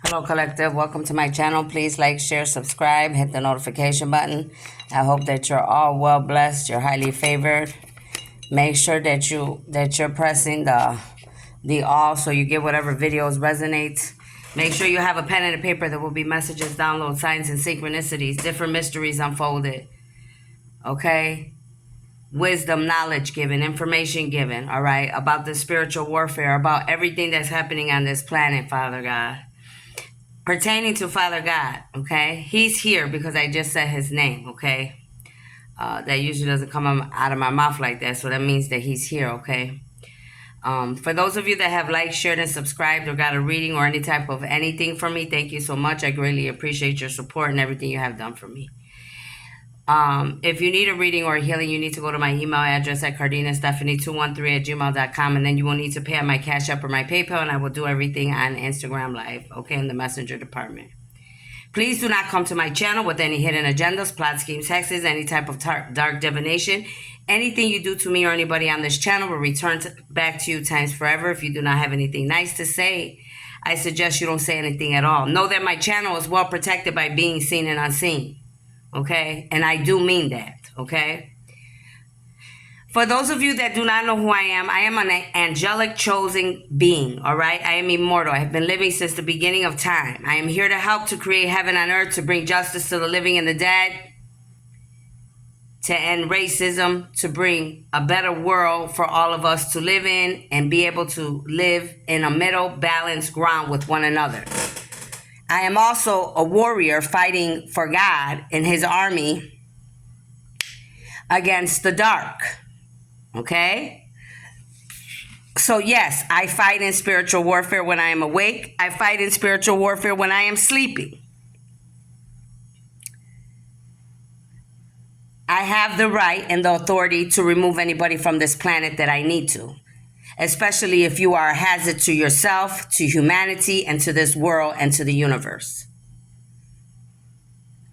Hello, Collective. Welcome to my channel. Please like, share, subscribe, hit the notification button. I hope that you're all well blessed. You're highly favored. Make sure that you're pressing the all so you get whatever videos resonate. Make sure you have a pen and a paper. There will be messages, download, signs, and synchronicities, different mysteries unfolded. Okay? Wisdom, knowledge given, information given, all right, about the spiritual warfare, about everything that's happening on this planet, Father God. Pertaining to Father God, okay? He's here because I just said his name, okay? That usually doesn't come out of my mouth like that, so that means that he's here, okay? For those of you that have liked, shared, and subscribed or got a reading or any type of anything from me, thank you so much. I greatly appreciate your support and everything you have done for me. If you need a reading or a healing, you need to go to my email address at cardinastephanie213@gmail.com, and then you will need to pay on my Cash App or my PayPal, and I will do everything on Instagram Live, okay, in the messenger department. Please do not come to my channel with any hidden agendas, plot schemes, hexes, any type of dark divination. Anything you do to me or anybody on this channel will return back to you times forever. If you do not have anything nice to say, I suggest you don't say anything at all. Know that my channel is well protected by being seen and unseen. Okay? And I do mean that. Okay? For those of you that do not know who I am an angelic chosen being. All right? I am immortal. I have been living since the beginning of time. I am here to help to create heaven on earth, to bring justice to the living and the dead, to end racism, to bring a better world for all of us to live in and be able to live in a middle balanced ground with one another. I am also a warrior fighting for God and his army against the dark. Okay? So yes, I fight in spiritual warfare when I am awake. I fight in spiritual warfare when I am sleeping. I have the right and the authority to remove anybody from this planet that I need to. Especially if you are a hazard to yourself, to humanity, and to this world, and to the universe.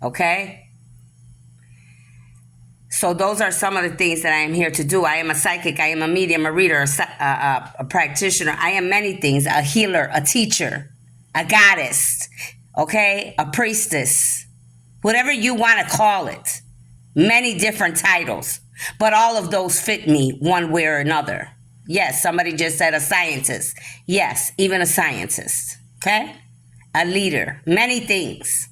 Okay? So those are some of the things that I am here to do. I am a psychic, I am a medium, a reader, a practitioner. I am many things, a healer, a teacher, a goddess, okay? A priestess, whatever you want to call it. Many different titles, but all of those fit me one way or another. Yes, somebody just said a scientist. Yes, even a scientist. Okay? A leader. Many things.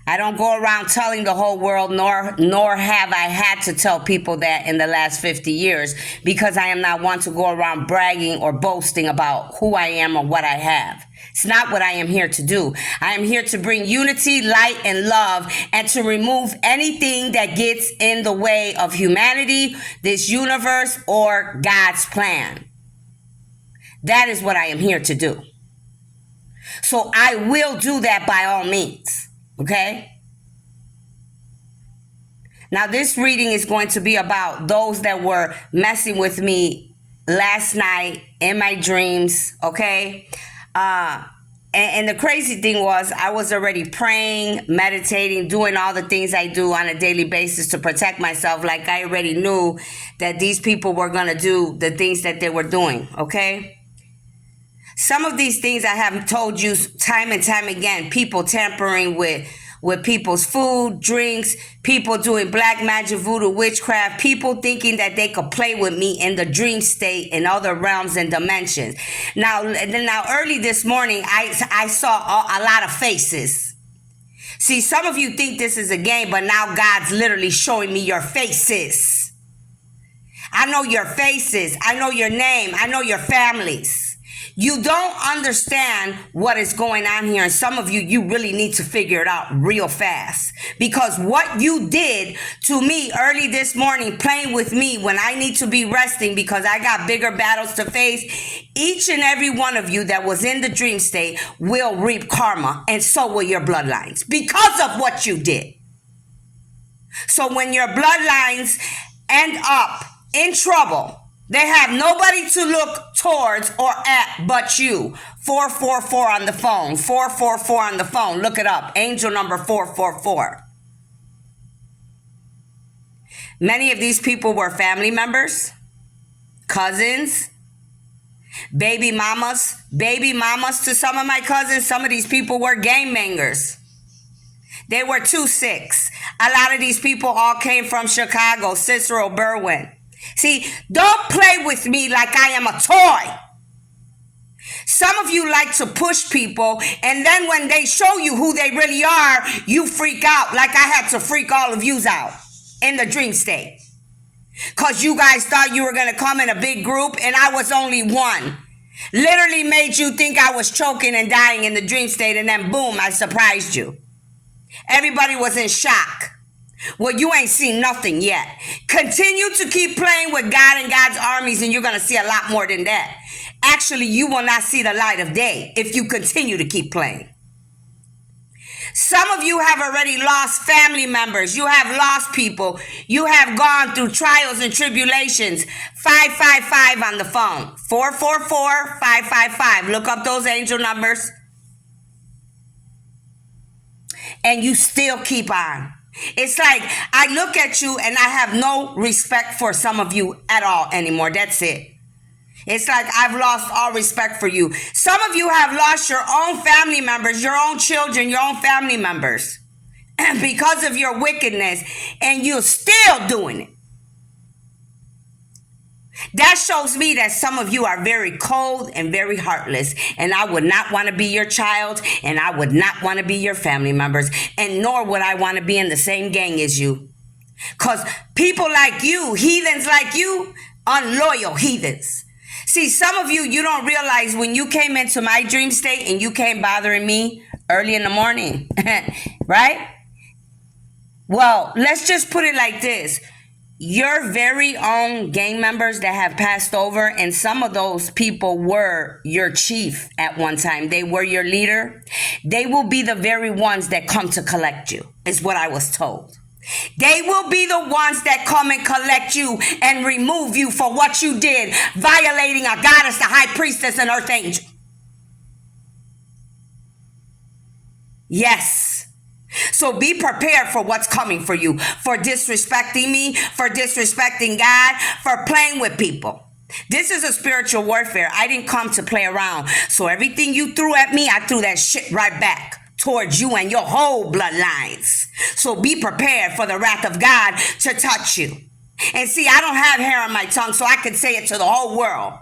I don't go around telling the whole world, nor have I had to tell people that in the last 50 years, because I am not one to go around bragging or boasting about who I am or what I have. It's not what I am here to do. I am here to bring unity, light, and love, and to remove anything that gets in the way of humanity, this universe, or God's plan. That is what I am here to do. So I will do that by all means. Okay? Now this reading is going to be about those that were messing with me last night in my dreams. Okay? And the crazy thing was I was already praying, meditating, doing all the things I do on a daily basis to protect myself. Like I already knew that these people were going to do the things that they were doing. Okay? Some of these things I have told you time and time again. People tampering with people's food, drinks, people doing black magic, voodoo, witchcraft, people thinking that they could play with me in the dream state in other realms and dimensions. Now early this morning, I saw a lot of faces. See, some of you think this is a game, but now God's literally showing me your faces. I know your faces. I know your name. I know your families. You don't understand what is going on here. And some of you really need to figure it out real fast. Because what you did to me early this morning, playing with me when I need to be resting because I got bigger battles to face, each and every one of you that was in the dream state will reap karma. And so will your bloodlines because of what you did. So when your bloodlines end up in trouble, they have nobody to look towards or at but you. 444 on the phone. 444 on the phone. Look it up. Angel number 444. Many of these people were family members, cousins, Baby mamas to some of my cousins. Some of these people were gangbangers. They were 2-6. A lot of these people all came from Chicago, Cicero, Berwyn. See, don't play with me like I am a toy. Some of you like to push people, and then when they show you who they really are, you freak out like I had to freak all of yous out in the dream state. Because you guys thought you were going to come in a big group, and I was only one. Literally made you think I was choking and dying in the dream state, and then boom, I surprised you. Everybody was in shock. Well, you ain't seen nothing yet. Continue to keep playing with God and God's armies, and you're going to see a lot more than that. Actually, you will not see the light of day if you continue to keep playing. Some of you have already lost family members. You have lost people. You have gone through trials and tribulations. 555 on the phone. 444-555. Look up those angel numbers. And you still keep on. It's like I look at you and I have no respect for some of you at all anymore. That's it. It's like I've lost all respect for you. Some of you have lost your own family members, your own children, your own family members because of your wickedness, and you're still doing it. That shows me that some of you are very cold and very heartless, and I would not want to be your child, and I would not want to be your family members, and nor would I want to be in the same gang as you. Because people like you, heathens like you, unloyal heathens. See, some of you, you don't realize when you came into my dream state and you came bothering me early in the morning, right? Well, let's just put it like this. Your very own gang members that have passed over, and some of those people were your chief at one time. They were your leader. They will be the very ones that come to collect you, is what I was told. They will be the ones that come and collect you and remove you for what you did, violating a goddess, the high priestess, and earth angel. Yes. So be prepared for what's coming for you, for disrespecting me, for disrespecting God, for playing with people. This is a spiritual warfare. I didn't come to play around. So everything you threw at me, I threw that shit right back towards you and your whole bloodlines. So be prepared for the wrath of God to touch you. And see, I don't have hair on my tongue, so I can say it to the whole world.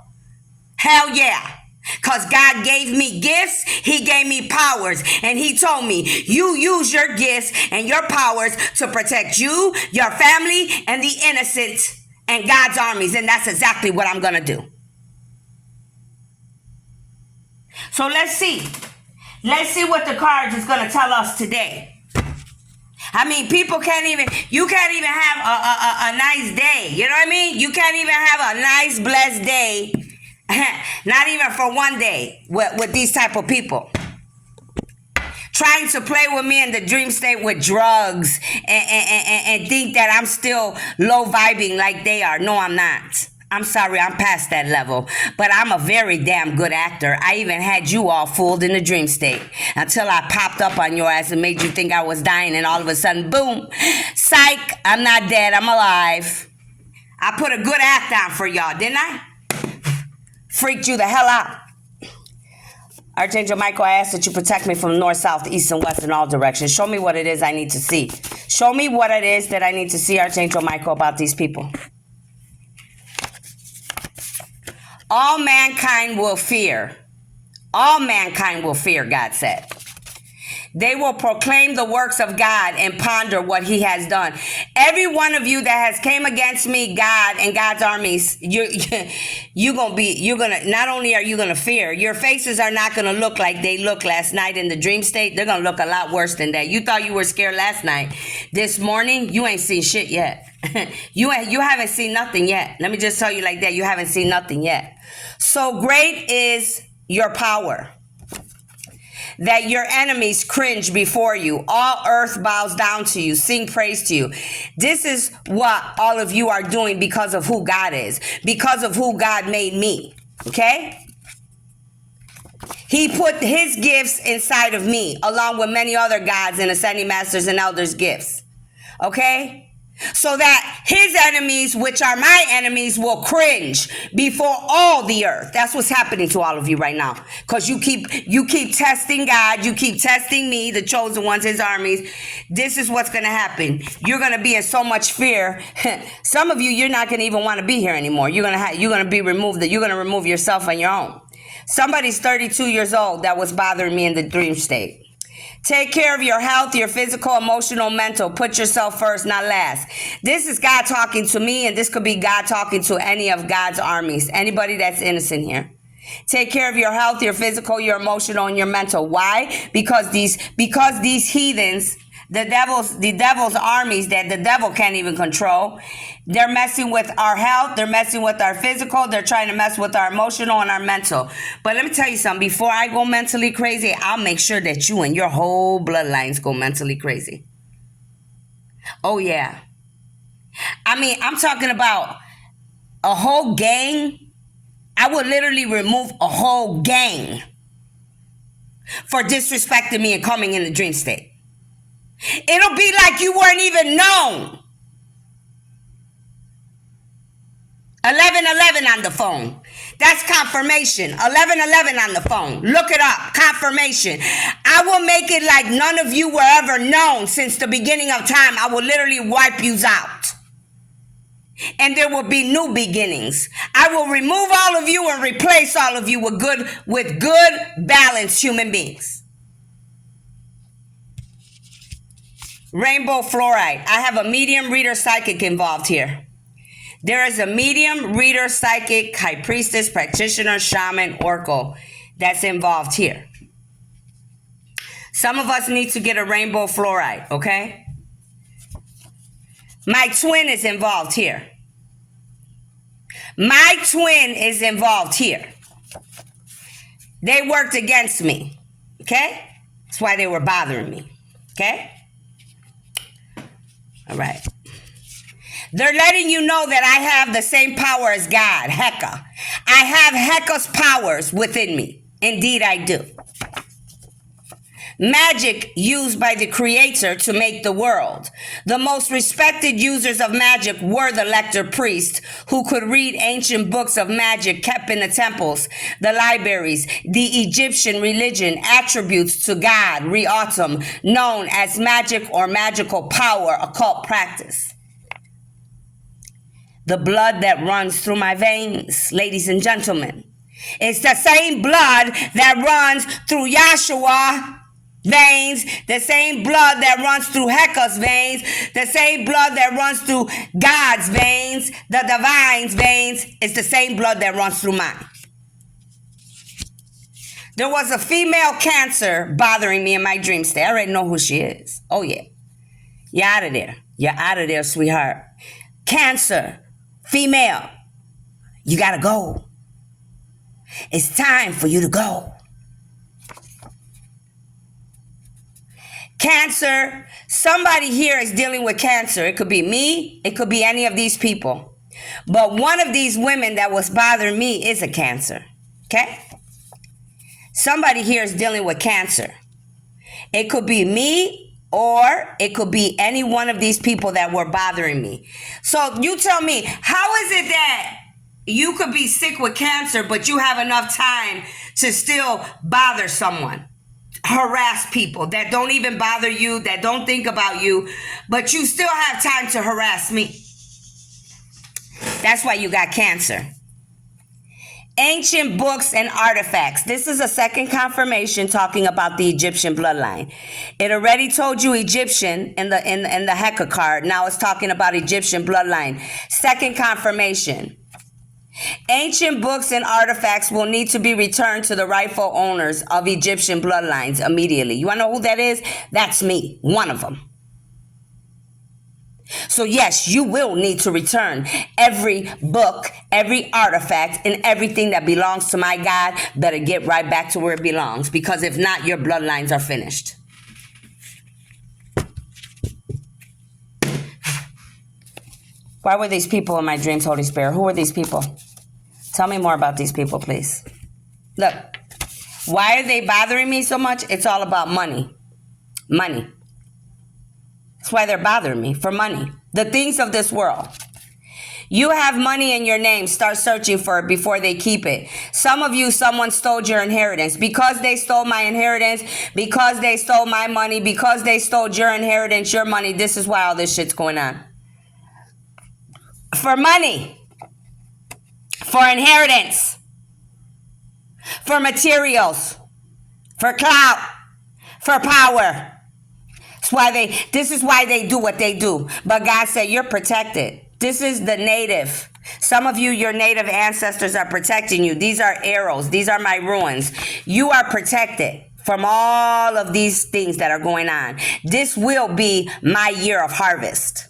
Hell yeah. Because God gave me gifts, he gave me powers, and he told me, you use your gifts and your powers to protect you, your family, and the innocent and God's armies. And that's exactly what I'm going to do. So let's see. Let's see what the cards is going to tell us today. I mean, people can't even, you can't even have a nice day. You know what I mean? You can't even have a nice, blessed day. Not even for one day with these type of people. Trying to play with me in the dream state with drugs and think that I'm still low vibing like they are. No, I'm not. I'm sorry, I'm past that level. But I'm a very damn good actor. I even had you all fooled in the dream state until I popped up on your ass and made you think I was dying, and all of a sudden, boom, psych, I'm not dead, I'm alive. I put a good act on for y'all, didn't I? Freaked you the hell out. Archangel Michael, I ask that you protect me from north, south, east, and west in all directions. Show me what it is I need to see. Show me what it is that I need to see, Archangel Michael, about these people. All mankind will fear. All mankind will fear, God said. They will proclaim the works of God and ponder what he has done. Every one of you that has came against me, God and God's armies, not only are you going to fear, your faces are not going to look like they looked last night in the dream state. They're going to look a lot worse than that. You thought you were scared last night. This morning, you ain't seen shit yet. You haven't seen nothing yet. Let me just tell you like that. You haven't seen nothing yet. So great is your power that your enemies cringe before you. All earth bows down to you, sing praise to you. This is what all of you are doing because of who God is, because of who God made me, okay? He put his gifts inside of me, along with many other gods and ascending masters and elders' gifts, okay? so that his enemies, which are my enemies, will cringe before all the earth. That's what's happening to all of you right now, because you keep testing God, you keep testing me, the chosen ones, his armies. This is what's going to happen. You're going to be in so much fear. Some of you, you're not going to even want to be here anymore. You're going to be removed. You're going to remove yourself on your own. Somebody's 32 years old that was bothering me in the dream state. Take care of your health, your physical, emotional, mental. Put yourself first, not last. This is God talking to me, and this could be God talking to any of God's armies, anybody that's innocent here. Take care of your health, your physical, your emotional, and your mental. Why? Because these heathens, the devil's armies that the devil can't even control, they're messing with our health, they're messing with our physical, they're trying to mess with our emotional and our mental. But let me tell you something, before I go mentally crazy, I'll make sure that you and your whole bloodlines go mentally crazy. Oh yeah. I mean, I'm talking about a whole gang. I would literally remove a whole gang for disrespecting me and coming in the dream state. It'll be like you weren't even known. 1111 on the phone. That's confirmation. 1111 on the phone. Look it up. Confirmation. I will make it like none of you were ever known since the beginning of time. I will literally wipe you out. And there will be new beginnings. I will remove all of you and replace all of you with good, balanced human beings. Rainbow fluoride. I have a medium reader psychic involved here. There is a medium reader psychic, high priestess, practitioner, shaman, oracle that's involved here. Some of us need to get a rainbow fluoride, okay? My twin is involved here. My twin is involved here. They worked against me, okay? That's why they were bothering me, okay? All right. They're letting you know that I have the same power as God, Heka. I have Heka's powers within me. Indeed, I do. Magic used by the creator to make the world. The most respected users of magic were the lector priests, who could read ancient books of magic kept in the temples, the libraries, the Egyptian religion, attributes to God, Riatum, known as magic or magical power, occult practice. The blood that runs through my veins, ladies and gentlemen, it's the same blood that runs through Yahshua veins, the same blood that runs through Heka's veins, the same blood that runs through God's veins, the divine's veins. It's the same blood that runs through mine. There was a female Cancer bothering me in my dream state. I already know who she is. Oh yeah. You're out of there. You're out of there, sweetheart. Cancer, female, you gotta go. It's time for you to go. Cancer, somebody here is dealing with cancer. It could be me, it could be any of these people. But one of these women that was bothering me is a Cancer, okay? Somebody here is dealing with cancer. It could be me, or it could be any one of these people that were bothering me. So you tell me, how is it that you could be sick with cancer, but you have enough time to still bother someone? Harass people that don't even bother you, that don't think about you, but you still have time to harass me. That's why you got cancer. Ancient books and artifacts. This is a second confirmation talking about the Egyptian bloodline. It already told you Egyptian in the Heka card. Now it's talking about Egyptian bloodline. Second confirmation. Ancient books and artifacts will need to be returned to the rightful owners of Egyptian bloodlines immediately. You want to know who that is? That's me, one of them. So yes, you will need to return every book, every artifact, and everything that belongs to my God. Better get right back to where it belongs, because if not, your bloodlines are finished. Why were these people in my dreams, Holy Spirit? Who were these people? Tell me more about these people, please. Look, why are they bothering me so much? It's all about money. Money. That's why they're bothering me, for money. The things of this world. You have money in your name. Start searching for it before they keep it. Some of you, someone stole your inheritance. Because they stole my inheritance, because they stole my money, because they stole your inheritance, your money, this is why all this shit's going on. For money. For inheritance. For materials. For clout. For power. This is why they do what they do. But God said, you're protected. This is the native. Some of you, your native ancestors are protecting you. These are arrows. These are my ruins. You are protected from all of these things that are going on. This will be my year of harvest.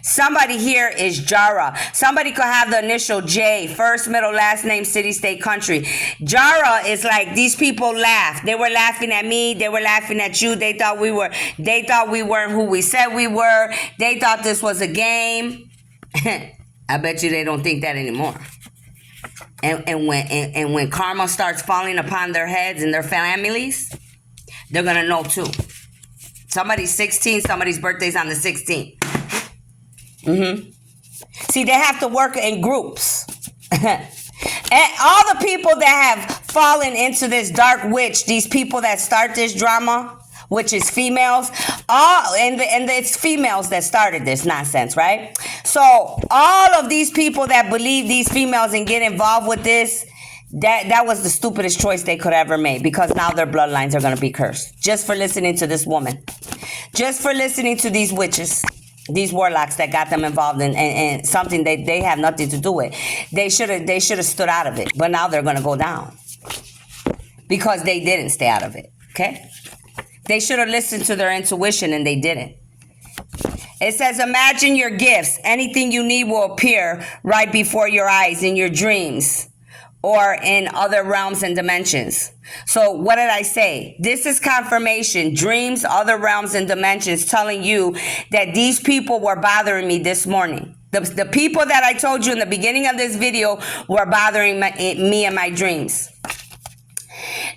Somebody here is Jara. Somebody could have the initial J, first, middle, last name, city, state, country. Jara is like, these people laugh. They were laughing at me. They were laughing at you. They thought we weren't who we said we were. They thought this was a game. I bet you they don't think that anymore. And when karma starts falling upon their heads and their families, they're going to know too. Somebody's 16, somebody's birthday's on the 16th. See, they have to work in groups. And all the people that have fallen into this dark witch, these people that start this drama, which is females, and it's females that started this nonsense, right? So all of these people that believe these females and get involved with this, that was the stupidest choice they could ever make, because now their bloodlines are going to be cursed just for listening to this woman, just for listening to these witches. These warlocks that got them involved in something they have nothing to do with. They should have stood out of it, but now they're going to go down because they didn't stay out of it. Okay, they should have listened to their intuition and they didn't. It says, imagine your gifts. Anything you need will appear right before your eyes in your dreams or in other realms and dimensions. So what did I say? This is confirmation. Dreams, other realms and dimensions telling you that these people were bothering me this morning. The people that I told you in the beginning of this video were bothering me in my dreams.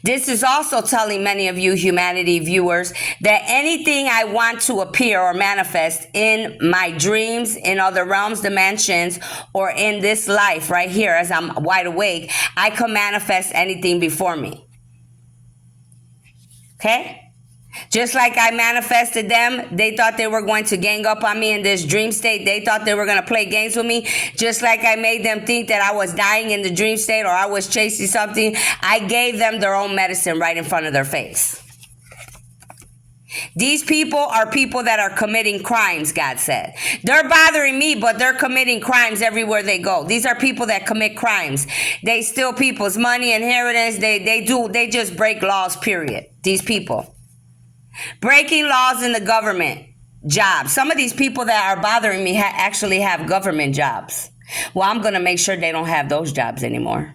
This is also telling many of you humanity viewers that anything I want to appear or manifest in my dreams, in other realms, dimensions, or in this life right here as I'm wide awake, I can manifest anything before me. Okay? Just like I manifested them, they thought they were going to gang up on me in this dream state. They thought they were going to play games with me. Just like I made them think that I was dying in the dream state or I was chasing something, I gave them their own medicine right in front of their face. These people are people that are committing crimes, God said. They're bothering me, but they're committing crimes everywhere they go. These are people that commit crimes. They steal people's money, inheritance. They just break laws, period. These people. Breaking laws in the government, jobs. Some of these people that are bothering me actually have government jobs. Well, I'm going to make sure they don't have those jobs anymore.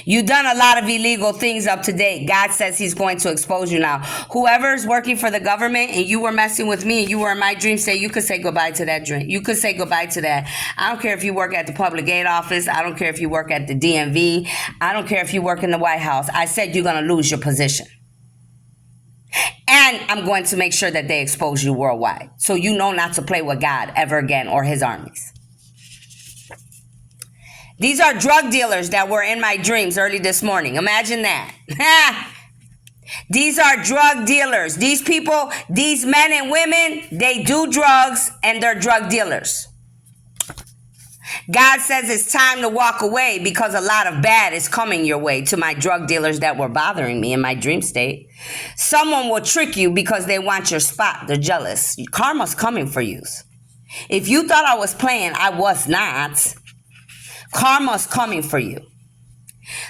You've done a lot of illegal things up to date. God says he's going to expose you now. Whoever's working for the government and you were messing with me and you were in my dream state, you could say goodbye to that dream. You could say goodbye to that. I don't care if you work at the public aid office. I don't care if you work at the DMV. I don't care if you work in the White House. I said you're going to lose your position. And I'm going to make sure that they expose you worldwide. So you know not to play with God ever again or his armies. These are drug dealers that were in my dreams early this morning. Imagine that. These are drug dealers. These people, these men and women, they do drugs and they're drug dealers. God says it's time to walk away because a lot of bad is coming your way. To my drug dealers that were bothering me in my dream state. Someone will trick you because they want your spot. They're jealous. Karma's coming for you. If you thought I was playing, I was not. Karma's coming for you.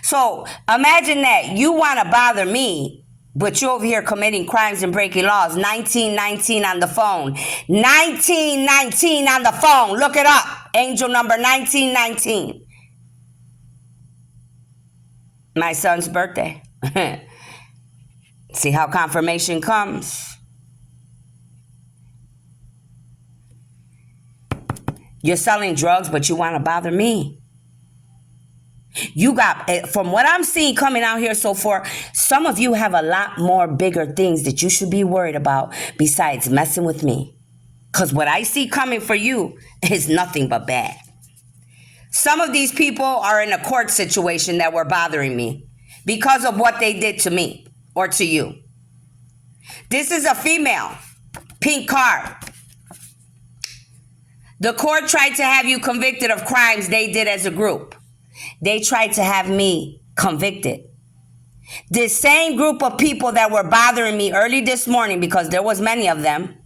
So imagine that you want to bother me, but you're over here committing crimes and breaking laws. 1919 on the phone. 1919 on the phone. Look it up. Angel number 1919. My son's birthday. See how confirmation comes? You're selling drugs, but you want to bother me. You got, from what I'm seeing coming out here so far, some of you have a lot more bigger things that you should be worried about besides messing with me. Because what I see coming for you is nothing but bad. Some of these people are in a court situation that were bothering me because of what they did to me or to you. This is a female. Pink card. The court tried to have you convicted of crimes they did as a group. They tried to have me convicted. This same group of people that were bothering me early this morning, because there was many of them,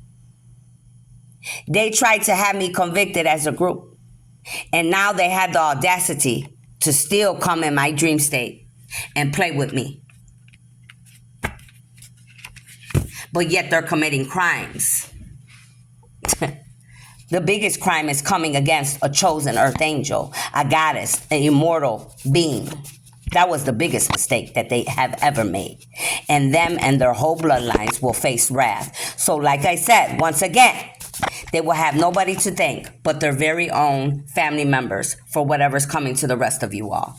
they tried to have me convicted as a group. And now they had the audacity to still come in my dream state and play with me. But yet they're committing crimes. The biggest crime is coming against a chosen earth angel, a goddess, an immortal being. That was the biggest mistake that they have ever made. And them and their whole bloodlines will face wrath. So like I said, once again, they will have nobody to thank but their very own family members for whatever's coming to the rest of you all.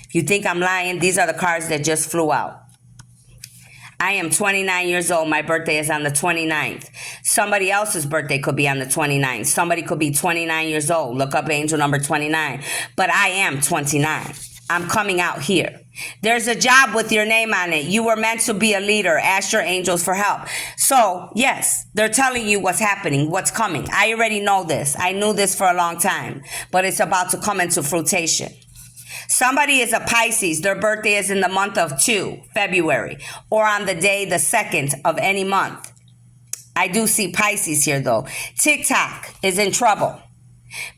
If you think I'm lying, these are the cards that just flew out. I am 29 years old. My birthday is on the 29th. Somebody else's birthday could be on the 29th. Somebody could be 29 years old. Look up angel number 29. But I am 29. I'm coming out here. There's a job with your name on it. You were meant to be a leader. Ask your angels for help. So, yes, they're telling you what's happening, what's coming. I already know this. I knew this for a long time. But it's about to come into fruition. Somebody is a Pisces. Their birthday is in the month of February, or on the day, the 2nd of any month. I do see Pisces here, though. TikTok is in trouble.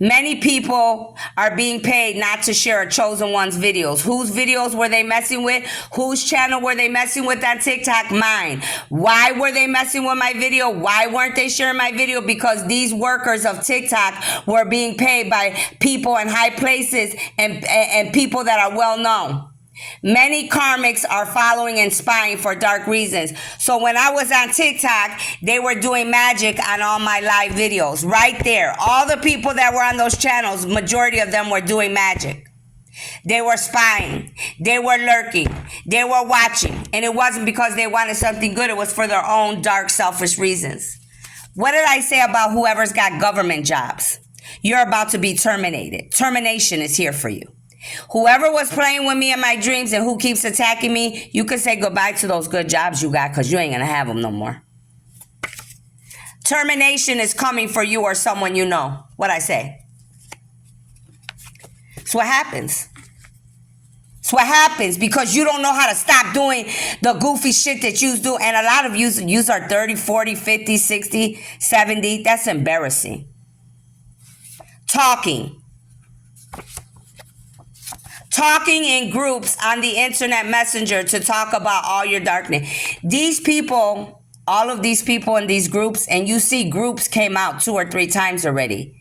Many people are being paid not to share a chosen one's videos. Whose videos were they messing with? Whose channel were they messing with on TikTok? Mine. Why were they messing with my video? Why weren't they sharing my video? Because these workers of TikTok were being paid by people in high places and people that are well known. Many karmics are following and spying for dark reasons. So when I was on TikTok, they were doing magic on all my live videos. Right there. All the people that were on those channels, majority of them were doing magic. They were spying. They were lurking. They were watching. And it wasn't because they wanted something good. It was for their own dark, selfish reasons. What did I say about whoever's got government jobs? You're about to be terminated. Termination is here for you. Whoever was playing with me in my dreams and who keeps attacking me, you can say goodbye to those good jobs you got, because you ain't going to have them no more. Termination is coming for you or someone you know. What I say? It's what happens. It's what happens because you don't know how to stop doing the goofy shit that you do. And a lot of you are 30, 40, 50, 60, 70. That's embarrassing. Talking in groups on the internet messenger to talk about all your darkness. These people, all of these people in these groups, and you see groups came out 2 or 3 times already.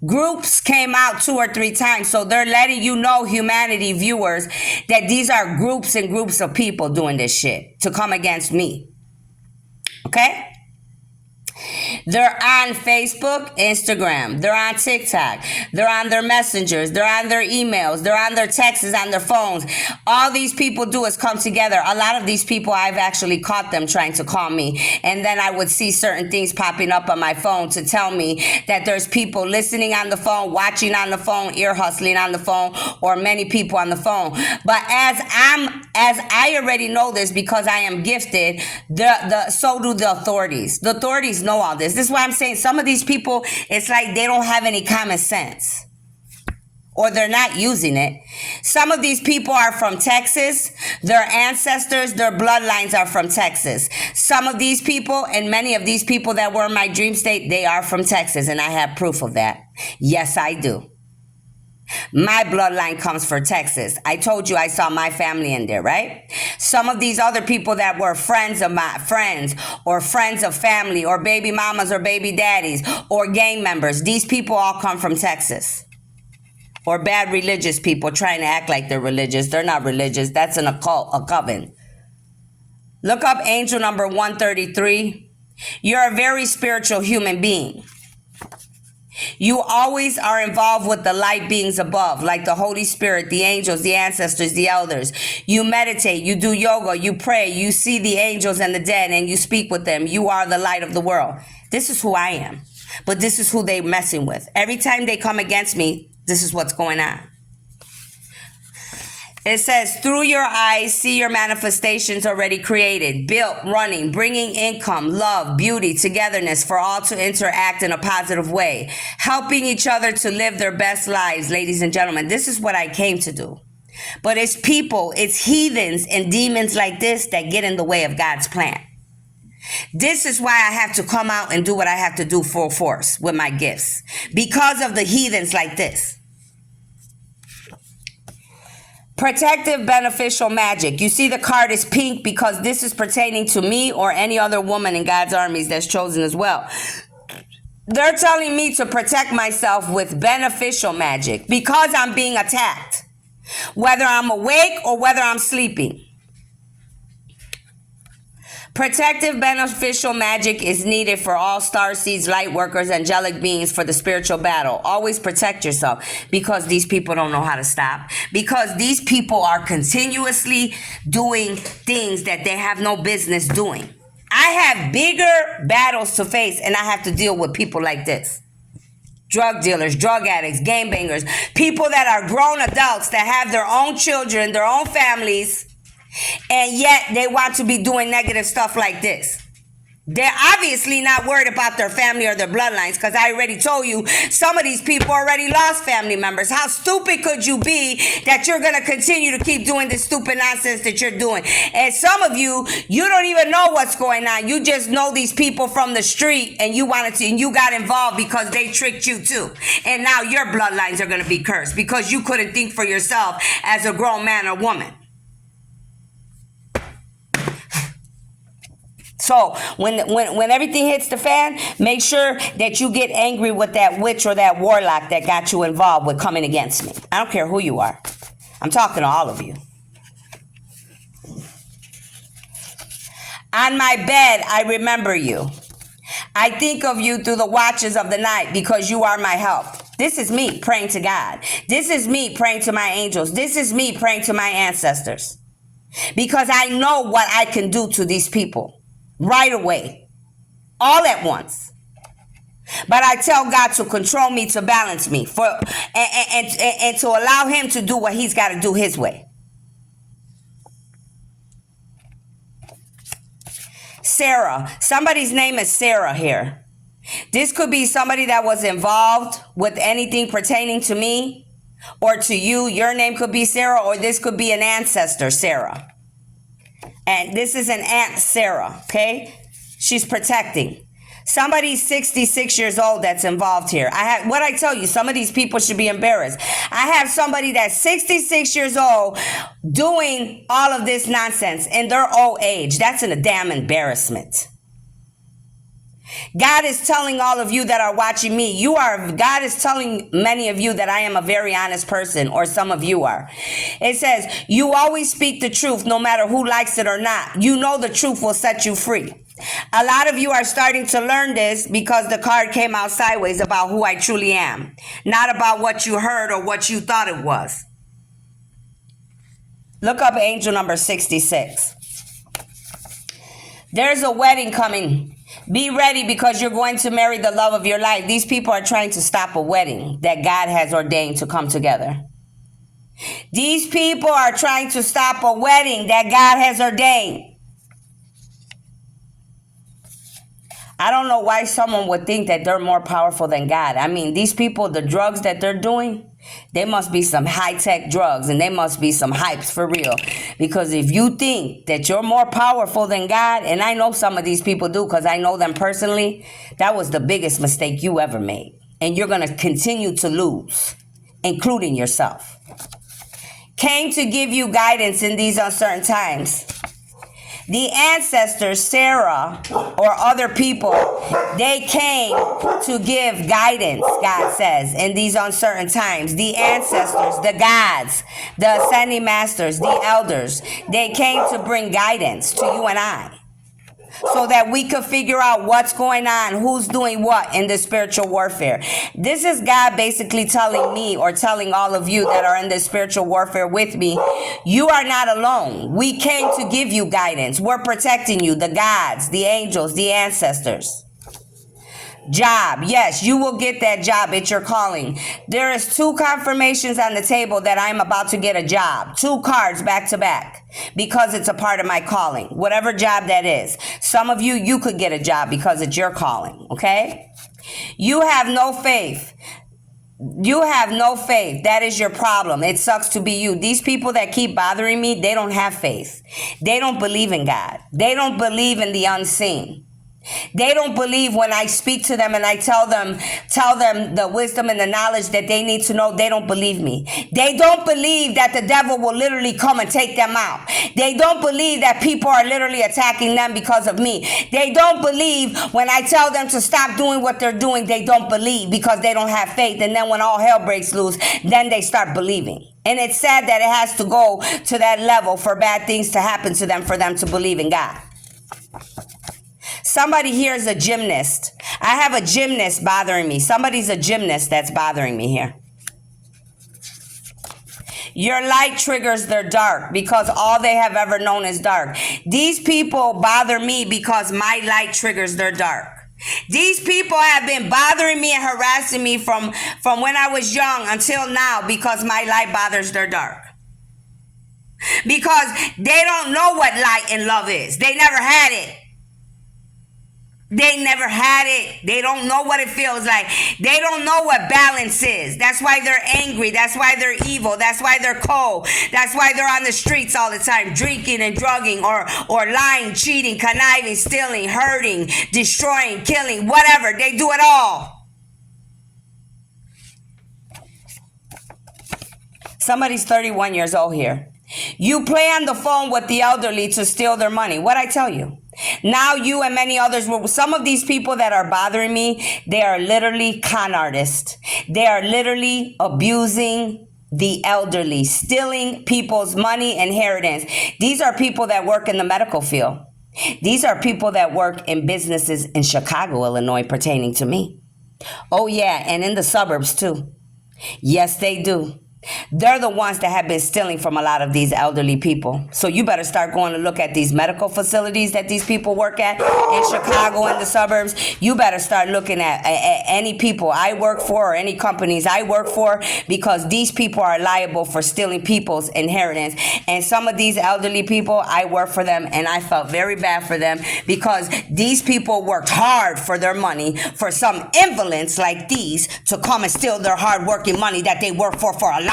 Groups came out 2 or 3 times. So they're letting you know, humanity viewers, that these are groups and groups of people doing this shit to come against me. Okay? They're on Facebook, Instagram. They're on TikTok. They're on their messengers. They're on their emails. They're on their texts, on their phones. All these people do is come together. A lot of these people, I've actually caught them trying to call me. And then I would see certain things popping up on my phone to tell me that there's people listening on the phone, watching on the phone, ear hustling on the phone, or many people on the phone. But as I already know this because I am gifted, so do the authorities. The authorities know all this. This is why I'm saying some of these people, it's like they don't have any common sense. Or they're not using it. Some of these people are from Texas. Their ancestors, their bloodlines are from Texas. Some of these people and many of these people that were in my dream state, they are from Texas. And I have proof of that. Yes, I do. My bloodline comes from Texas. I told you I saw my family in there, right? Some of these other people that were friends of my friends or friends of family or baby mamas or baby daddies or gang members, these people all come from Texas. Or bad religious people trying to act like they're religious. They're not religious. That's an occult, a coven. Look up angel number 133. You're a very spiritual human being. You always are involved with the light beings above, like the Holy Spirit, the angels, the ancestors, the elders. You meditate, you do yoga, you pray, you see the angels and the dead, and you speak with them. You are the light of the world. This is who I am. But this is who they're messing with. Every time they come against me, this is what's going on. It says, through your eyes, see your manifestations already created, built, running, bringing income, love, beauty, togetherness for all to interact in a positive way, helping each other to live their best lives, ladies and gentlemen. This is what I came to do. But it's people, it's heathens and demons like this that get in the way of God's plan. This is why I have to come out and do what I have to do full force with my gifts. Because of the heathens like this. Protective beneficial magic. You see the card is pink because this is pertaining to me or any other woman in God's armies that's chosen as well. They're telling me to protect myself with beneficial magic because I'm being attacked. Whether I'm awake or whether I'm sleeping. Protective beneficial magic is needed for all star seeds, light workers, angelic beings for the spiritual battle. Always protect yourself because these people don't know how to stop. Because these people are continuously doing things that they have no business doing. I have bigger battles to face and I have to deal with people like this. Drug dealers, drug addicts, gangbangers, people that are grown adults that have their own children, their own families, and yet they want to be doing negative stuff like this. They're obviously not worried about their family or their bloodlines because I already told you some of these people already lost family members. How stupid could you be that you're going to continue to keep doing this stupid nonsense that you're doing? And some of you, you don't even know what's going on. You just know these people from the street and you wanted to, and you got involved because they tricked you too. And now your bloodlines are going to be cursed because you couldn't think for yourself as a grown man or woman. So when everything hits the fan, make sure that you get angry with that witch or that warlock that got you involved with coming against me. I don't care who you are. I'm talking to all of you. On my bed, I remember you. I think of you through the watches of the night because you are my help. This is me praying to God. This is me praying to my angels. This is me praying to my ancestors. Because I know what I can do to these people. Right away, all at once. But I tell God to control me, to balance me, and to allow him to do what he's got to do his way. Sarah. Somebody's name is Sarah here. This could be somebody that was involved with anything pertaining to me or to you. Your name could be Sarah, or this could be an ancestor, Sarah. And this is an Aunt Sarah, okay? She's protecting. Somebody's 66 years old that's involved here. What I tell you, some of these people should be embarrassed. I have somebody that's 66 years old doing all of this nonsense in their old age. That's a damn embarrassment. God is telling all of you that are watching me, God is telling many of you that I am a very honest person, or some of you are. It says, you always speak the truth no matter who likes it or not. You know the truth will set you free. A lot of you are starting to learn this because the card came out sideways about who I truly am, not about what you heard or what you thought it was. Look up angel number 66. There's a wedding coming. Be ready because you're going to marry the love of your life. These people are trying to stop a wedding that God has ordained to come together. These people are trying to stop a wedding that God has ordained. I don't know why someone would think that they're more powerful than God. I mean, these people, the drugs that they're doing, they must be some high-tech drugs, and they must be some hypes for real. Because if you think that you're more powerful than God, and I know some of these people do because I know them personally, that was the biggest mistake you ever made. And you're going to continue to lose, including yourself. Came to give you guidance in these uncertain times. The ancestors, Sarah, or other people, they came to give guidance, God says, in these uncertain times. The ancestors, the gods, the ascending masters, the elders, they came to bring guidance to you and I. so that we could figure out what's going on, who's doing what in the spiritual warfare. This is God basically telling me, or telling all of you that are in this spiritual warfare with me, you are not alone. We came to give you guidance. We're protecting you, the gods, the angels, the ancestors. Job, yes, you will get that job. It's your calling. There is 2 confirmations on the table that I'm about to get a job. 2 cards back to back, because it's a part of my calling, whatever job that is. Some of you, you could get a job because it's your calling, okay? You have no faith. You have no faith. That is your problem. It sucks to be you. These people that keep bothering me, they don't have faith. They don't believe in God. They don't believe in the unseen. They don't believe when I speak to them and I tell them the wisdom and the knowledge that they need to know. They don't believe me. They don't believe that the devil will literally come and take them out. They don't believe that people are literally attacking them because of me. They don't believe when I tell them to stop doing what they're doing. They don't believe because they don't have faith. And then when all hell breaks loose, then they start believing. And it's sad that it has to go to that level for bad things to happen to them for them to believe in God. Somebody here is a gymnast. I have a gymnast bothering me. Somebody's a gymnast that's bothering me here. Your light triggers their dark because all they have ever known is dark. These people bother me because my light triggers their dark. These people have been bothering me and harassing me from when I was young until now because my light bothers their dark. Because they don't know what light and love is. They never had it. They never had it. They don't know what it feels like. They don't know what balance is. That's why they're angry. That's why they're evil. That's why they're cold. That's why they're on the streets all the time, drinking and drugging or lying, cheating, conniving, stealing, hurting, destroying, killing, whatever. They do it all. Somebody's 31 years old here. You play on the phone with the elderly to steal their money. What'd I tell you? Now you and many others, some of these people that are bothering me, they are literally con artists. They are literally abusing the elderly, stealing people's money, inheritance. These are people that work in the medical field. These are people that work in businesses in Chicago, Illinois, pertaining to me. Oh yeah, and in the suburbs too. Yes, they do. They're the ones that have been stealing from a lot of these elderly people. So you better start going to look at these medical facilities that these people work at in Chicago and the suburbs. You better start looking at any people I work for or any companies I work for, because these people are liable for stealing people's inheritance. And some of these elderly people, I work for them and I felt very bad for them because these people worked hard for their money for some invalids like these to come and steal their hard-working money that they work for a lifetime.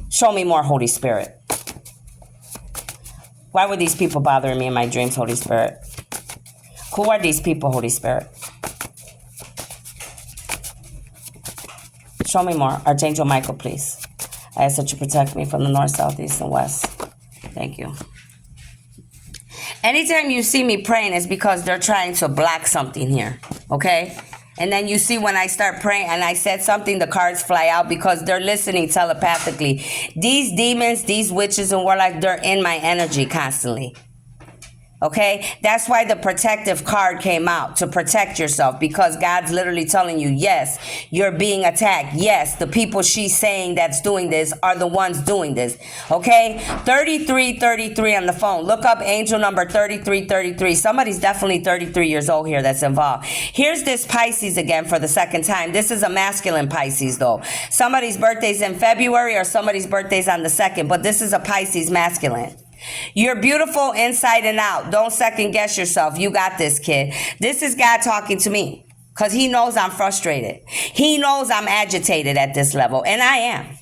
Show me more, Holy Spirit. Why were these people bothering me in my dreams, Holy Spirit? Who are these people, Holy Spirit? Show me more. Archangel Michael, please. I ask that you protect me from the north, south, east, and west. Thank you. Anytime you see me praying, it's because they're trying to block something here, okay? And then you see when I start praying and I said something, the cards fly out because they're listening telepathically. These demons, these witches and warlocks, they're in my energy constantly. Okay? That's why the protective card came out, to protect yourself, because God's literally telling you, yes, you're being attacked. Yes, the people she's saying that's doing this are the ones doing this. Okay? 3333 on the phone. Look up angel number 3333. Somebody's definitely 33 years old here that's involved. Here's this Pisces again for the second time. This is a masculine Pisces though. Somebody's birthday's in February or somebody's birthday's on the 2nd, but this is a Pisces masculine. You're beautiful inside and out. Don't second guess yourself. You got this, kid. This is God talking to me because he knows I'm frustrated. He knows I'm agitated at this level, and I am.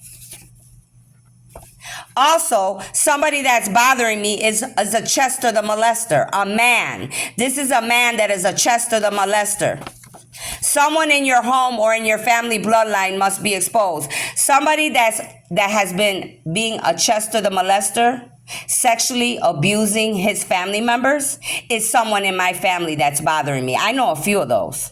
Also, somebody that's bothering me is a Chester the molester, a man. This is a man that is a Chester the molester. Someone in your home or in your family bloodline must be exposed. Somebody that has been being a Chester the molester, sexually abusing his family members, is someone in my family that's bothering me. I know a few of those.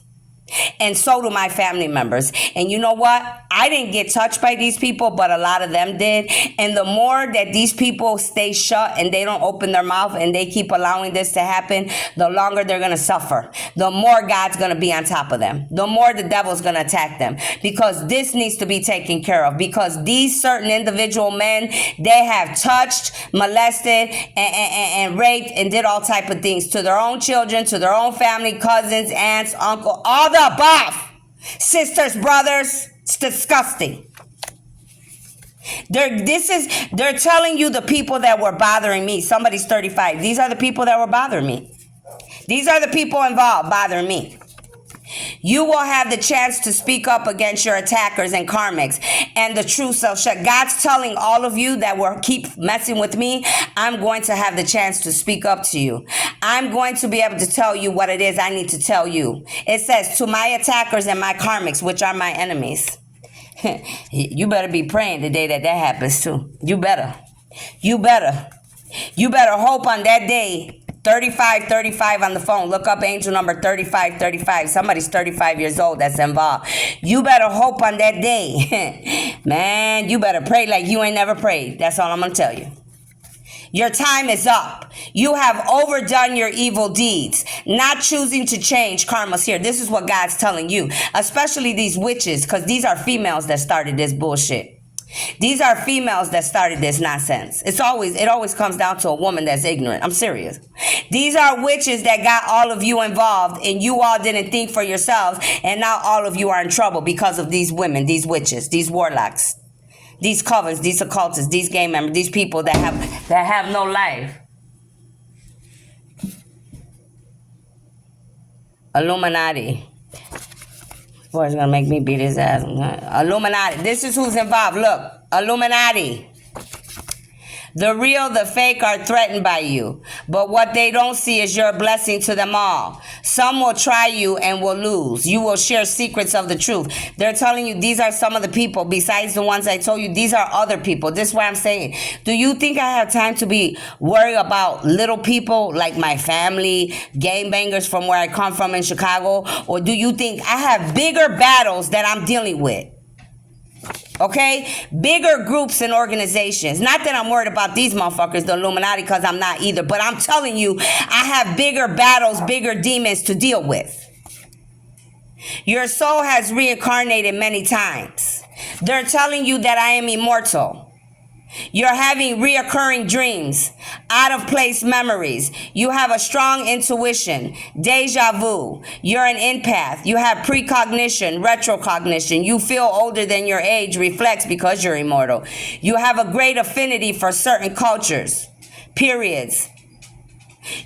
And so do my family members. And you know what? I didn't get touched by these people, but a lot of them did. And the more that these people stay shut and they don't open their mouth and they keep allowing this to happen, the longer they're going to suffer. The more God's going to be on top of them. The more the devil's going to attack them. Because this needs to be taken care of. Because these certain individual men, they have touched, molested, and raped and did all type of things to their own children, to their own family, cousins, aunts, uncle, all the above. Sisters, brothers, it's disgusting. They're telling you the people that were bothering me. Somebody's 35. These are the people that were bothering me. These are the people involved bothering me. You will have the chance to speak up against your attackers and karmics, and the truth shall shut. God's telling all of you that will keep messing with me, I'm going to have the chance to speak up to you. I'm going to be able to tell you what it is I need to tell you. It says, to my attackers and my karmics, which are my enemies. You better be praying the day that happens too. You better. You better hope on that day. 3535 on the phone. Look up angel number 3535. Somebody's 35 years old that's involved. You better hope on that day. Man, you better pray like you ain't never prayed. That's all I'm going to tell you. Your time is up. You have overdone your evil deeds. Not choosing to change, karma's here. This is what God's telling you. Especially these witches, because these are females that started this bullshit. These are females that started this nonsense. It always comes down to a woman that's ignorant. I'm serious. These are witches that got all of you involved, and you all didn't think for yourselves, and now all of you are in trouble because of these women, these witches, these warlocks, these covens, these occultists, these gang members, these people that have no life. Illuminati. Boy's gonna make me beat his ass. Illuminati. This is who's involved. Look, Illuminati. The real, the fake are threatened by you. But what they don't see is your blessing to them all. Some will try you and will lose. You will share secrets of the truth. They're telling you these are some of the people. Besides the ones I told you, these are other people. This is what I'm saying. Do you think I have time to be worried about little people like my family, gangbangers from where I come from in Chicago? Or do you think I have bigger battles that I'm dealing with? Okay? Bigger groups and organizations. Not that I'm worried about these motherfuckers, the Illuminati, because I'm not either. But I'm telling you, I have bigger battles, bigger demons to deal with. Your soul has reincarnated many times. They're telling you that I am immortal. You're having reoccurring dreams, out of place memories. You have a strong intuition, deja vu. You're an empath. You have precognition, retrocognition. You feel older than your age reflects because you're immortal. You have a great affinity for certain cultures, periods.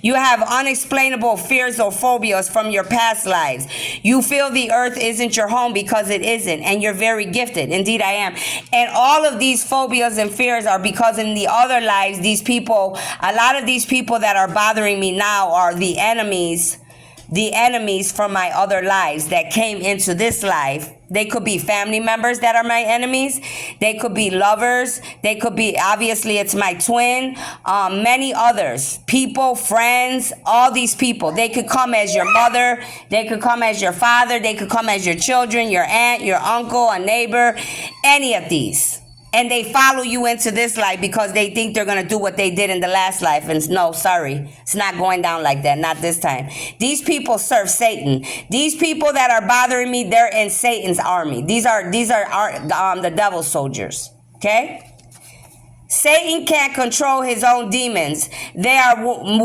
You have unexplainable fears or phobias from your past lives. You feel the earth isn't your home because it isn't, and you're very gifted. Indeed, I am. And all of these phobias and fears are because in the other lives, these people, a lot of these people that are bothering me now are the enemies from my other lives that came into this life. They could be family members that are my enemies. They could be lovers. They could be, obviously, it's my twin. Many others. People, friends, all these people. They could come as your mother. They could come as your father. They could come as your children, your aunt, your uncle, a neighbor. Any of these. And they follow you into this life because they think they're going to do what they did in the last life. And no, sorry. It's not going down like that. Not this time. These people serve Satan. These people that are bothering me, they're in Satan's army. These are the devil's soldiers. Okay? Satan can't control his own demons. They are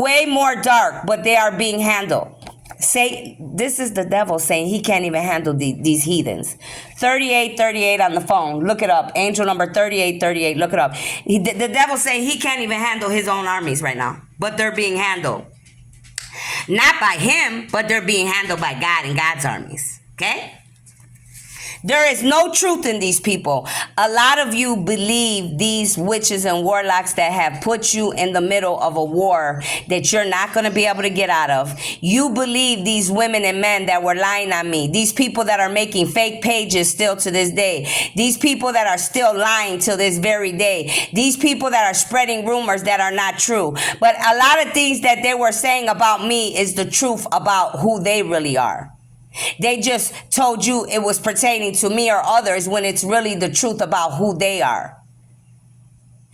way more dark, but they are being handled. This is the devil saying he can't even handle these heathens. 3838 on the phone. Look it up. Angel number 3838. Look it up. The devil saying he can't even handle his own armies right now. But they're being handled. Not by him, but they're being handled by God and God's armies. Okay? There is no truth in these people. A lot of you believe these witches and warlocks that have put you in the middle of a war that you're not going to be able to get out of. You believe these women and men that were lying on me. These people that are making fake pages still to this day. These people that are still lying till this very day. These people that are spreading rumors that are not true. But a lot of things that they were saying about me is the truth about who they really are. They just told you it was pertaining to me or others when it's really the truth about who they are.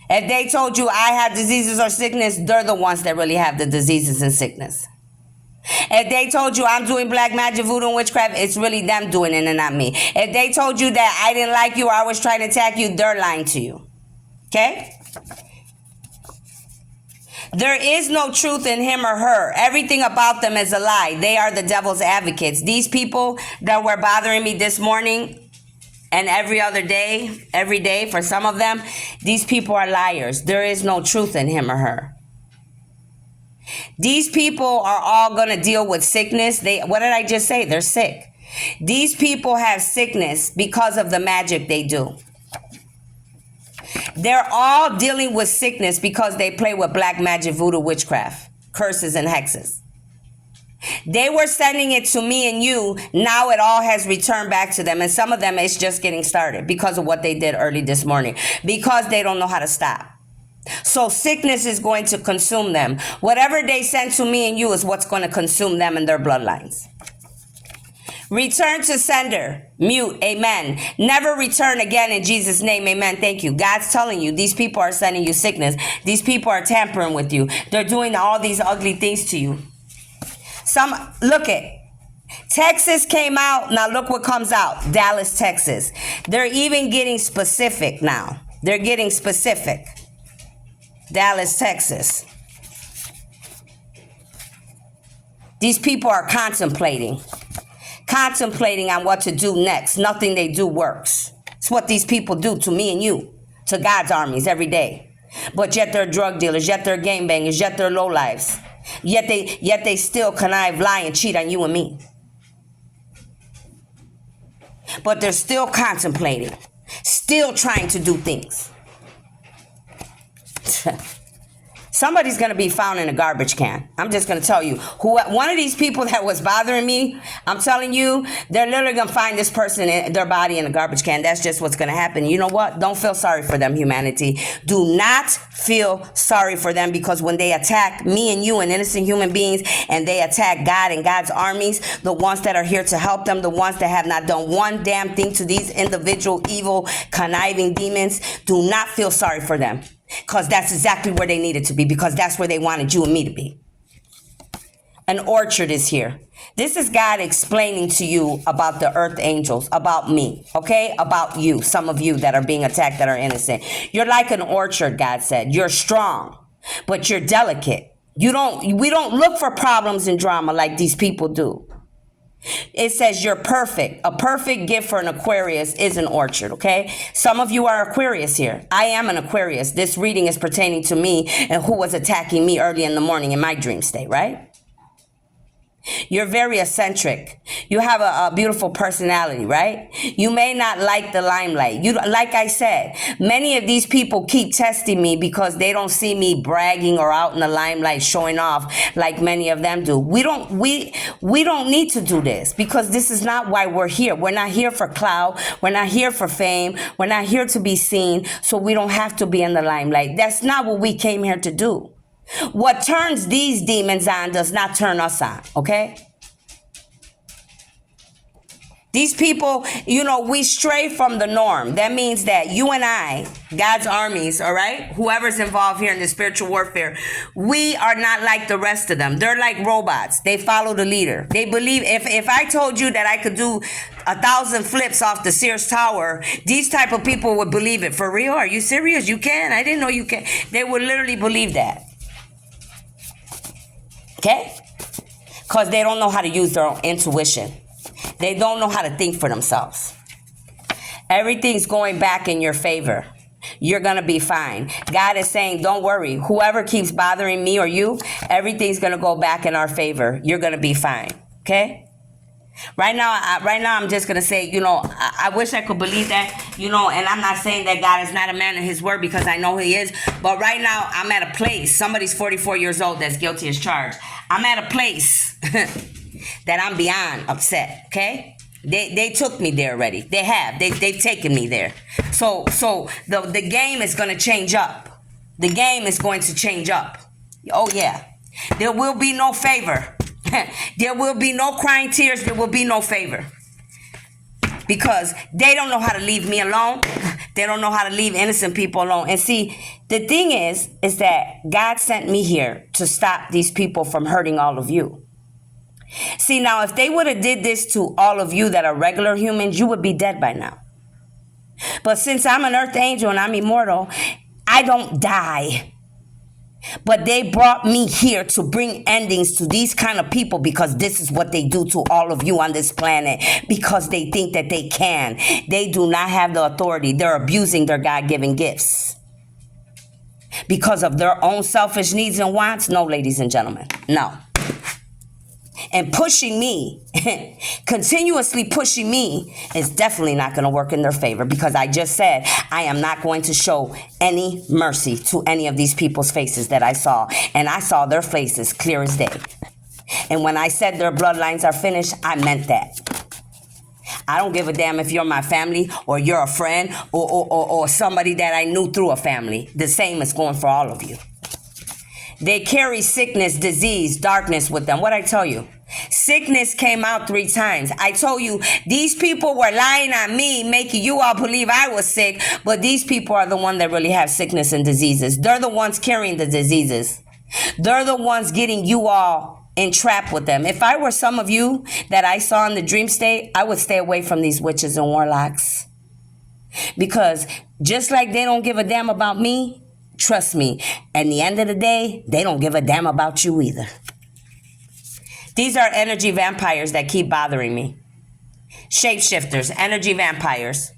If they told you I have diseases or sickness, they're the ones that really have the diseases and sickness. If they told you I'm doing black magic, voodoo, and witchcraft, it's really them doing it and not me. If they told you that I didn't like you or I was trying to attack you, they're lying to you. Okay? There is no truth in him or her. Everything about them is a lie. They are the devil's advocates. These people that were bothering me this morning and every other day, every day for some of them, these people are liars. There is no truth in him or her. These people are all going to deal with sickness. What did I just say? They're sick. These people have sickness because of the magic they do. They're all dealing with sickness because they play with black magic, voodoo, witchcraft, curses, and hexes. They were sending it to me and you. Now it all has returned back to them. And some of them, it's just getting started because of what they did early this morning. Because they don't know how to stop. So sickness is going to consume them. Whatever they send to me and you is what's going to consume them and their bloodlines. Return to sender. Mute. Amen. Never return again in Jesus' name. Amen. Thank you. God's telling you these people are sending you sickness. These people are tampering with you. They're doing all these ugly things to you. Look at Texas came out. Now look what comes out. Dallas, Texas. They're even getting specific now. They're getting specific. Dallas, Texas. These people are contemplating on what to do next. Nothing they do works. It's what these people do to me and you, to God's armies every day. But yet they're drug dealers, yet they're gangbangers, yet they're lowlifes. Yet they still connive, lie, and cheat on you and me. But they're still contemplating, still trying to do things. Somebody's going to be found in a garbage can. I'm just going to tell you. One of these people that was bothering me, I'm telling you, they're literally going to find this person in their body in a garbage can. That's just what's going to happen. You know what? Don't feel sorry for them, humanity. Do not feel sorry for them, because when they attack me and you and innocent human beings, and they attack God and God's armies, the ones that are here to help them, the ones that have not done one damn thing to these individual evil conniving demons, do not feel sorry for them. Because that's exactly where they needed to be, because that's where they wanted you and me to be. An orchard is here. This is God explaining to you about the earth angels, about me, okay? About you, some of you that are being attacked that are innocent. You're like an orchard, God said. You're strong, but you're delicate. We don't look for problems and drama like these people do. It says you're perfect. A perfect gift for an Aquarius is an orchard, okay? Some of you are Aquarius here. I am an Aquarius. This reading is pertaining to me and who was attacking me early in the morning in my dream state, right? You're very eccentric. You have a beautiful personality, right? You may not like the limelight. Like I said, many of these people keep testing me because they don't see me bragging or out in the limelight showing off like many of them do. We don't need to do this, because this is not why we're here. We're not here for clout. We're not here for fame. We're not here to be seen, so we don't have to be in the limelight. That's not what we came here to do. What turns these demons on does not turn us on, okay? These people, we stray from the norm. That means that you and I, God's armies, all right, whoever's involved here in the spiritual warfare, we are not like the rest of them. They're like robots. They follow the leader. They believe, if I told you that I could do 1,000 flips off the Sears Tower, these type of people would believe it. For real? Are you serious? You can? I didn't know you can. They would literally believe that. Okay? Because they don't know how to use their own intuition. They don't know how to think for themselves. Everything's going back in your favor. You're going to be fine. God is saying, don't worry. Whoever keeps bothering me or you, everything's going to go back in our favor. You're going to be fine. Okay? Right now, I'm just going to say, I wish I could believe that, and I'm not saying that God is not a man of his word, because I know he is. But right now, I'm at a place. Somebody's 44 years old that's guilty as charged. I'm at a place that I'm beyond upset, okay? They took me there already. They have. They've taken me there. So the game is going to change up. The game is going to change up. Oh, yeah. There will be no favor. There will be no crying tears. There will be no favor. Because they don't know how to leave me alone. They don't know how to leave innocent people alone. And see, the thing is that God sent me here to stop these people from hurting all of you. See, now, if they would have did this to all of you that are regular humans, you would be dead by now. But since I'm an earth angel and I'm immortal, I don't die. But they brought me here to bring endings to these kind of people because this is what they do to all of you on this planet because they think that they can. They do not have the authority. They're abusing their God-given gifts because of their own selfish needs and wants. No, ladies and gentlemen, no. And pushing me, continuously pushing me is definitely not going to work in their favor because I just said I am not going to show any mercy to any of these people's faces that I saw. And I saw their faces clear as day. And when I said their bloodlines are finished, I meant that. I don't give a damn if you're my family or you're a friend or somebody that I knew through a family. The same is going for all of you. They carry sickness, disease, darkness with them. What'd I tell you? Sickness came out 3 times. I told you these people were lying on me, making you all believe I was sick, but these people are the ones that really have sickness and diseases. They're the ones carrying the diseases. They're the ones getting you all entrapped with them. If I were some of you that I saw in the dream state, I would stay away from these witches and warlocks. Because just like they don't give a damn about me, trust me, at the end of the day, they don't give a damn about you either. These are energy vampires that keep bothering me. Shapeshifters, energy vampires.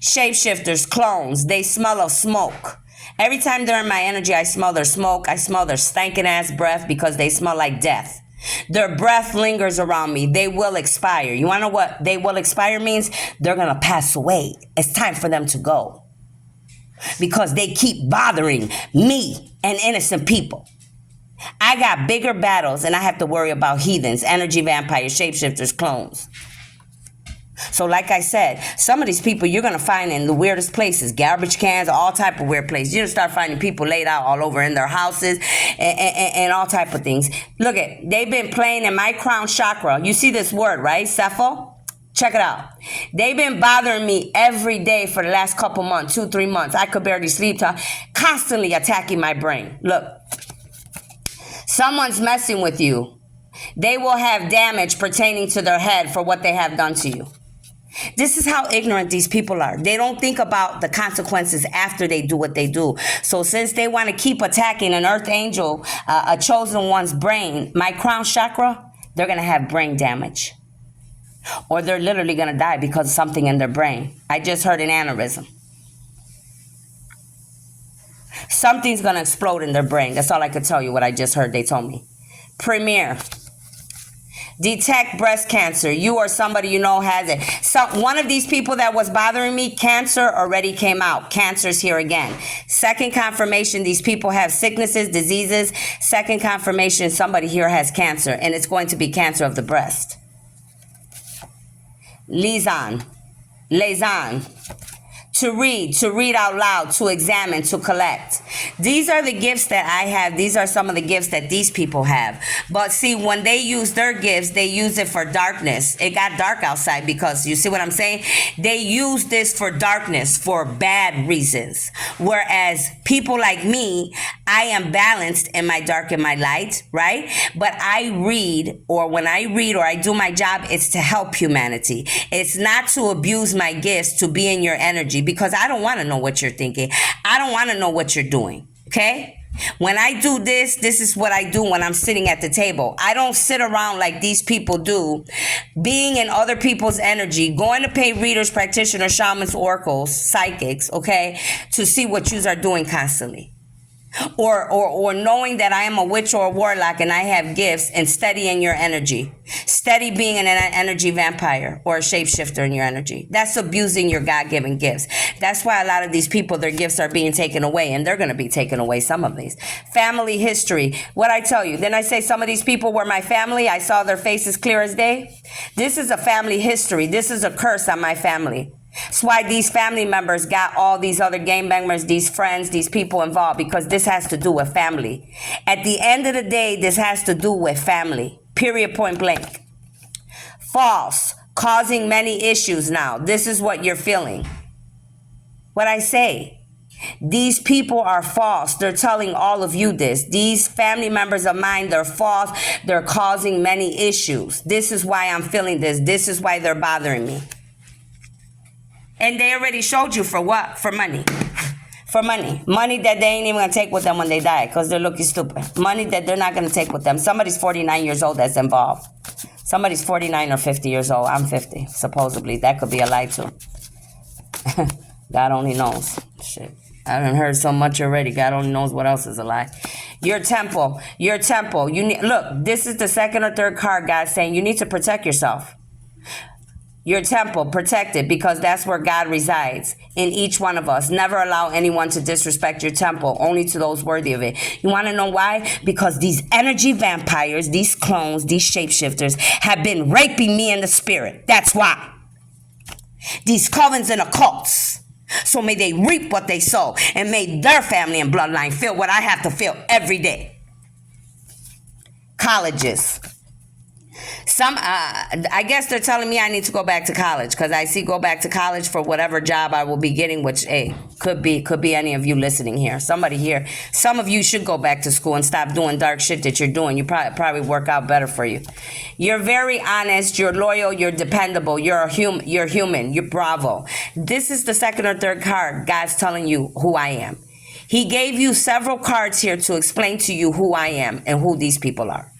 Shapeshifters, clones, they smell of smoke. Every time they're in my energy, I smell their smoke. I smell their stinking ass breath because they smell like death. Their breath lingers around me. They will expire. You want to know what they will expire means? They're going to pass away. It's time for them to go. Because they keep bothering me and innocent people. I got bigger battles and I have to worry about heathens, energy vampires, shapeshifters, clones. So like I said, some of these people you're going to find in the weirdest places, garbage cans, all type of weird places. You're going to start finding people laid out all over in their houses and all type of things. Look they've been playing in my crown chakra. You see this word, right? Cepho? Check it out. They've been bothering me every day for the last couple months, 2-3 months. I could barely sleep, constantly attacking my brain. Look, someone's messing with you. They will have damage pertaining to their head for what they have done to you. This is how ignorant these people are. They don't think about the consequences after they do what they do. So since they want to keep attacking an earth angel, a chosen one's brain, my crown chakra, they're going to have brain damage. Or they're literally going to die because of something in their brain. I just heard an aneurysm. Something's going to explode in their brain. That's all I could tell you what I just heard they told me. Premier. Detect breast cancer. You or somebody you know has it. So one of these people that was bothering me, cancer already came out. Cancer's here again. Second confirmation, these people have sicknesses, diseases. Second confirmation, somebody here has cancer, and it's going to be cancer of the breast. Liaison. To read out loud, to examine, to collect. These are the gifts that I have. These are some of the gifts that these people have. But see, when they use their gifts, they use it for darkness. It got dark outside because, you see what I'm saying? They use this for darkness, for bad reasons. Whereas people like me, I am balanced in my dark and my light, right? But I read, or when I read or I do my job, it's to help humanity. It's not to abuse my gifts, to be in your energy. Because I don't want to know what you're thinking. I don't want to know what you're doing. Okay? When I do this is what I do when I'm sitting at the table. I don't sit around like these people do, being in other people's energy, going to pay readers, practitioners, shamans, oracles, psychics, okay, to see what you are doing constantly. Or knowing that I am a witch or a warlock and I have gifts and studying your energy. Steady being an energy vampire or a shapeshifter in your energy. That's abusing your God-given gifts. That's why a lot of these people, their gifts are being taken away, and they're going to be taken away, some of these. Family history. What I tell you, then I say some of these people were my family. I saw their faces clear as day. This is a family history. This is a curse on my family. That's why these family members got all these other gangbangers, these friends, these people involved, because this has to do with family. At the end of the day, this has to do with family. Period, point blank. False, causing many issues now. This is what you're feeling. What I say. These people are false. They're telling all of you this. These family members of mine, they're false. They're causing many issues. This is why I'm feeling this. This is why they're bothering me. And they already showed you for what? For money. For money. Money that they ain't even going to take with them when they die because they're looking stupid. Money that they're not going to take with them. Somebody's 49 years old that's involved. Somebody's 49 or 50 years old. I'm 50, supposedly. That could be a lie too. God only knows. Shit. I haven't heard so much already. God only knows what else is a lie. Your temple. Your temple. You need, look, this is the second or third card, God, saying you need to protect yourself. Your temple, protect it, because that's where God resides in each one of us. Never allow anyone to disrespect your temple, only to those worthy of it. You want to know why? Because these energy vampires, these clones, these shapeshifters have been raping me in the spirit. That's why. These covens and occults. So may they reap what they sow, and may their family and bloodline feel what I have to feel every day. Colleges. I guess they're telling me I need to go back to college because I see go back to college for whatever job I will be getting, which, hey, could be any of you listening here. Somebody here. Some of you should go back to school and stop doing dark shit that you're doing. You probably work out better for you. You're very honest. You're loyal. You're dependable. You're human. You're bravo. This is the second or third card. God's telling you who I am. He gave you several cards here to explain to you who I am and who these people are.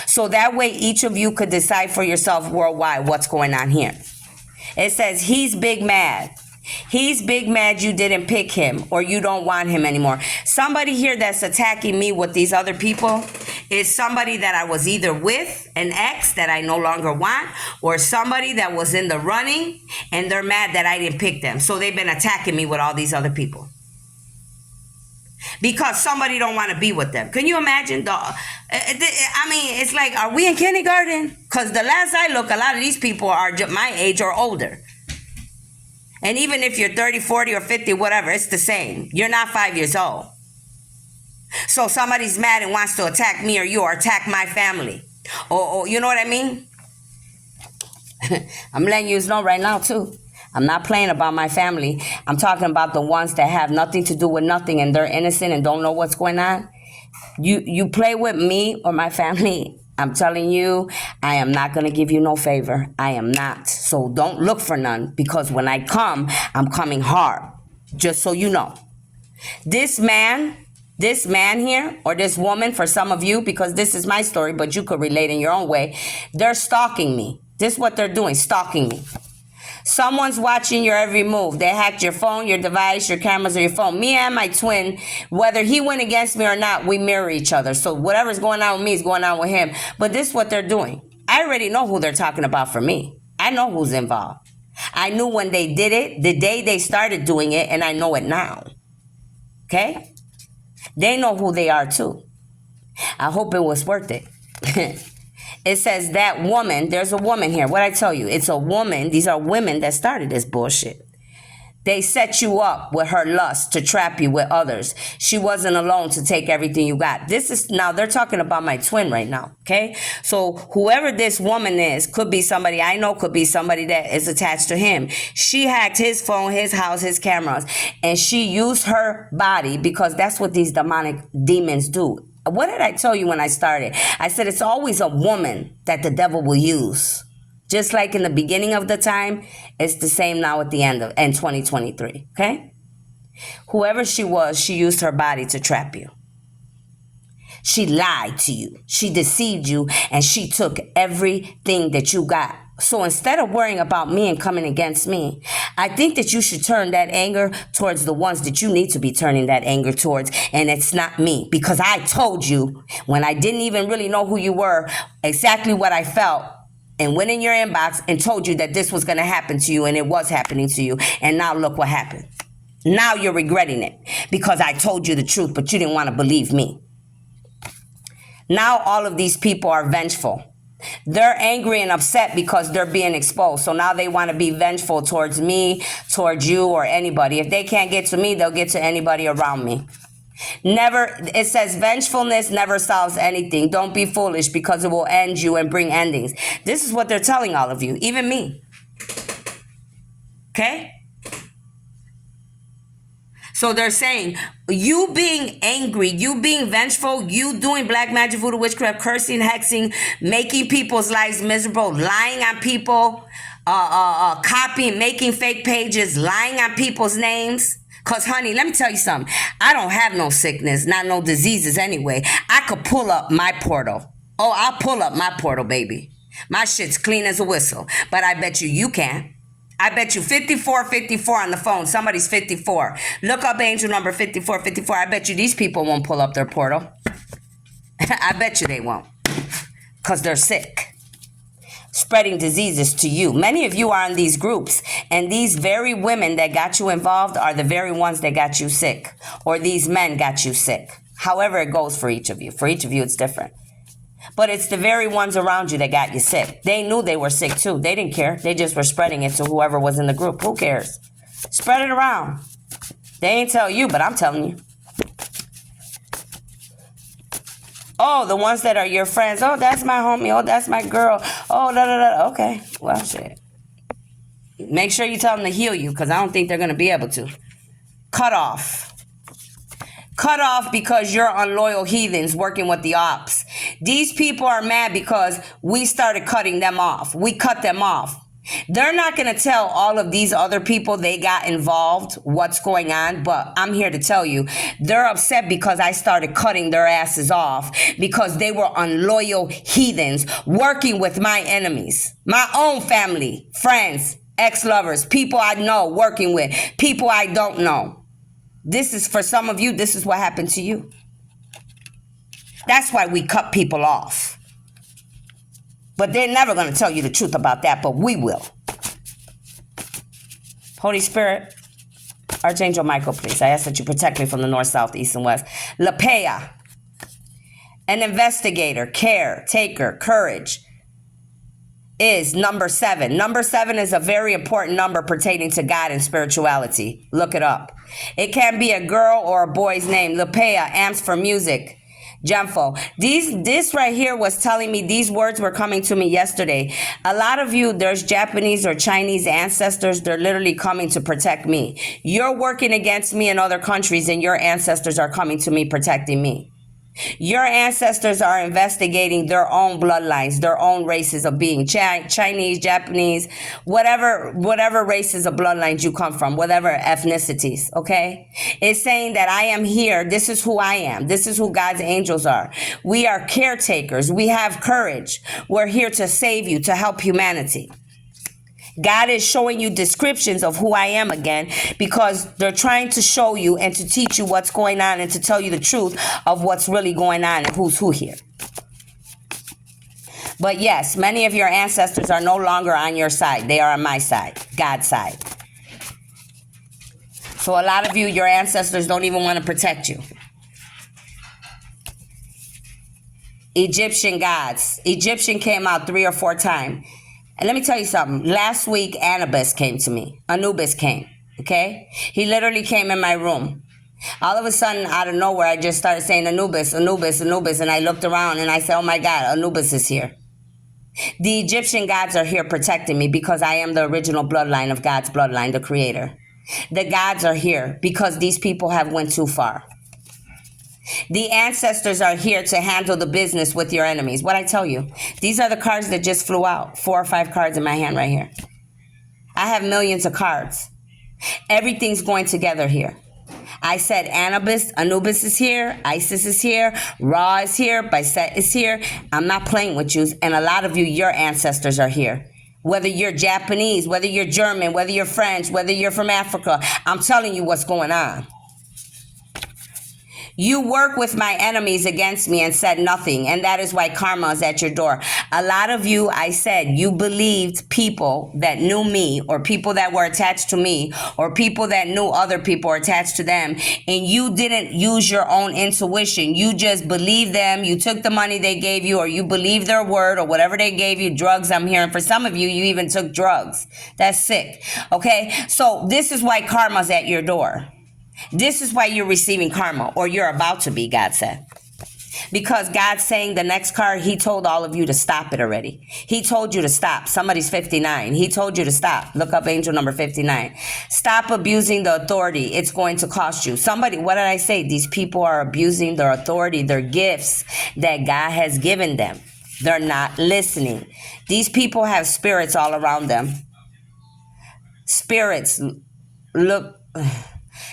So that way each of you could decide for yourself worldwide what's going on here. It says he's big mad. He's big mad you didn't pick him or you don't want him anymore. Somebody here that's attacking me with these other people is somebody that I was either with, an ex that I no longer want, or somebody that was in the running and they're mad that I didn't pick them. So they've been attacking me with all these other people. Because somebody don't want to be with them. Can you imagine? I mean, it's like, are we in kindergarten? Because the last I look, a lot of these people are my age or older. And even if you're 30, 40, or 50, whatever, it's the same. You're not 5 years old. So somebody's mad and wants to attack me or you or attack my family. Or you know what I mean? I'm letting you know right now, too. I'm not playing about my family. I'm talking about the ones that have nothing to do with nothing and they're innocent and don't know what's going on. You play with me or my family, I'm telling you, I am not going to give you no favor. I am not. So don't look for none, because when I come, I'm coming hard. Just so you know. This man here, or this woman for some of you, because this is my story, but you could relate in your own way. They're stalking me. This is what they're doing, stalking me. Someone's watching your every move. They hacked your phone, your device, your cameras, or your phone. Me and my twin, whether he went against me or not, we mirror each other. So whatever's going on with me is going on with him. But this is what they're doing. I already know who they're talking about for me. I know who's involved. I knew when they did it, the day they started doing it, and I know it now. Okay? They know who they are too. I hope it was worth it. It says that woman, there's a woman here. What I tell you, it's a woman. These are women that started this bullshit. They set you up with her lust to trap you with others. She wasn't alone to take everything you got. This is, now they're talking about my twin right now, okay? So whoever this woman is, could be somebody I know, could be somebody that is attached to him. She hacked his phone, his house, his cameras, and she used her body, because that's what these demonic demons do. What did I tell you when I started? I said it's always a woman that the devil will use. Just like in the beginning of the time, it's the same now at the end of 2023, okay? Whoever she was, she used her body to trap you. She lied to you. She deceived you, and she took everything that you got. So instead of worrying about me and coming against me, I think that you should turn that anger towards the ones that you need to be turning that anger towards. And it's not me, because I told you when I didn't even really know who you were, exactly what I felt, and went in your inbox and told you that this was going to happen to you, and it was happening to you. And now look what happened. Now you're regretting it because I told you the truth, but you didn't want to believe me. Now all of these people are vengeful. They're angry and upset because they're being exposed. So now they want to be vengeful towards me, towards you, or anybody. If they can't get to me, they'll get to anybody around me. Never, it says vengefulness never solves anything. Don't be foolish because it will end you and bring endings. This is what they're telling all of you, even me. Okay? So they're saying, you being angry, you being vengeful, you doing black magic, voodoo, witchcraft, cursing, hexing, making people's lives miserable, lying on people, copying, making fake pages, lying on people's names. Because, honey, let me tell you something. I don't have no sickness, not no diseases anyway. I could pull up my portal. Oh, I'll pull up my portal, baby. My shit's clean as a whistle. But I bet you can. I bet you 5454 on the phone. Somebody's 54. Look up angel number 5454. I bet you these people won't pull up their portal. I bet you they won't. Because they're sick. Spreading diseases to you. Many of you are in these groups. And these very women that got you involved are the very ones that got you sick. Or these men got you sick. However it goes for each of you. For each of you, it's different. But it's the very ones around you that got you sick. They knew they were sick too. They didn't care. They just were spreading it to whoever was in the group. Who cares? Spread it around. They ain't tell you, but I'm telling you. Oh, the ones that are your friends. Oh, that's my homie. Oh, that's my girl. Oh, da da da. Okay. Well, shit. Make sure you tell them to heal you, because I don't think they're going to be able to. Cut off. Cut off because you're unloyal heathens working with the ops. These people are mad because we started cutting them off. We cut them off. They're not going to tell all of these other people they got involved what's going on, but I'm here to tell you, they're upset because I started cutting their asses off because they were unloyal heathens working with my enemies, my own family, friends, ex-lovers, people I know working with, people I don't know. This is, for some of you, this is what happened to you. That's why we cut people off. But they're never going to tell you the truth about that, but we will. Holy Spirit, Archangel Michael, please. I ask that you protect me from the north, south, east, and west. Lapea, an investigator, caretaker, courage, is number 7. Number 7 is a very important number pertaining to God and spirituality. Look it up. It can be a girl or a boy's name. Lapea, amps for music. Gemfo. This right here was telling me, these words were coming to me yesterday. A lot of you, there's Japanese or Chinese ancestors. They're literally coming to protect me. You're working against me in other countries and your ancestors are coming to me, protecting me. Your ancestors are investigating their own bloodlines, their own races of being Chinese, Japanese, whatever races of bloodlines you come from, whatever ethnicities, okay? It's saying that I am here. This is who I am. This is who God's angels are. We are caretakers. We have courage. We're here to save you, to help humanity. God is showing you descriptions of who I am again because they're trying to show you and to teach you what's going on and to tell you the truth of what's really going on and who's who here. But yes, many of your ancestors are no longer on your side. They are on my side, God's side. So a lot of you, your ancestors don't even want to protect you. Egyptian gods. Egyptian came out 3 or 4 times. And let me tell you something. Last week, Anubis came to me. Anubis came, okay? He literally came in my room. All of a sudden, out of nowhere, I just started saying Anubis, Anubis, Anubis. And I looked around and I said, oh my God, Anubis is here. The Egyptian gods are here protecting me because I am the original bloodline of God's bloodline, the creator. The gods are here because these people have went too far. The ancestors are here to handle the business with your enemies. What I tell you, these are the cards that just flew out. 4 or 5 cards in my hand right here. I have millions of cards. Everything's going together here. I said Anubis is here, Isis is here, Ra is here, Biset is here. I'm not playing with you. And a lot of you, your ancestors are here. Whether you're Japanese, whether you're German, whether you're French, whether you're from Africa, I'm telling you what's going on. You work with my enemies against me and said nothing, and that is why karma is at your door. A lot of you, I said, you believed people that knew me or people that were attached to me or people that knew other people attached to them, and you didn't use your own intuition. You just believed them. You took the money they gave you or you believed their word or whatever they gave you. Drugs, I'm hearing. For some of you, you even took drugs. That's sick. Okay? So this is why karma's at your door. This is why you're receiving karma, or you're about to be, God said. Because God's saying the next card, he told all of you to stop it already. He told you to stop. Somebody's 59. He told you to stop. Look up angel number 59. Stop abusing the authority. It's going to cost you. Somebody, what did I say? These people are abusing their authority, their gifts that God has given them. They're not listening. These people have spirits all around them. Spirits, look,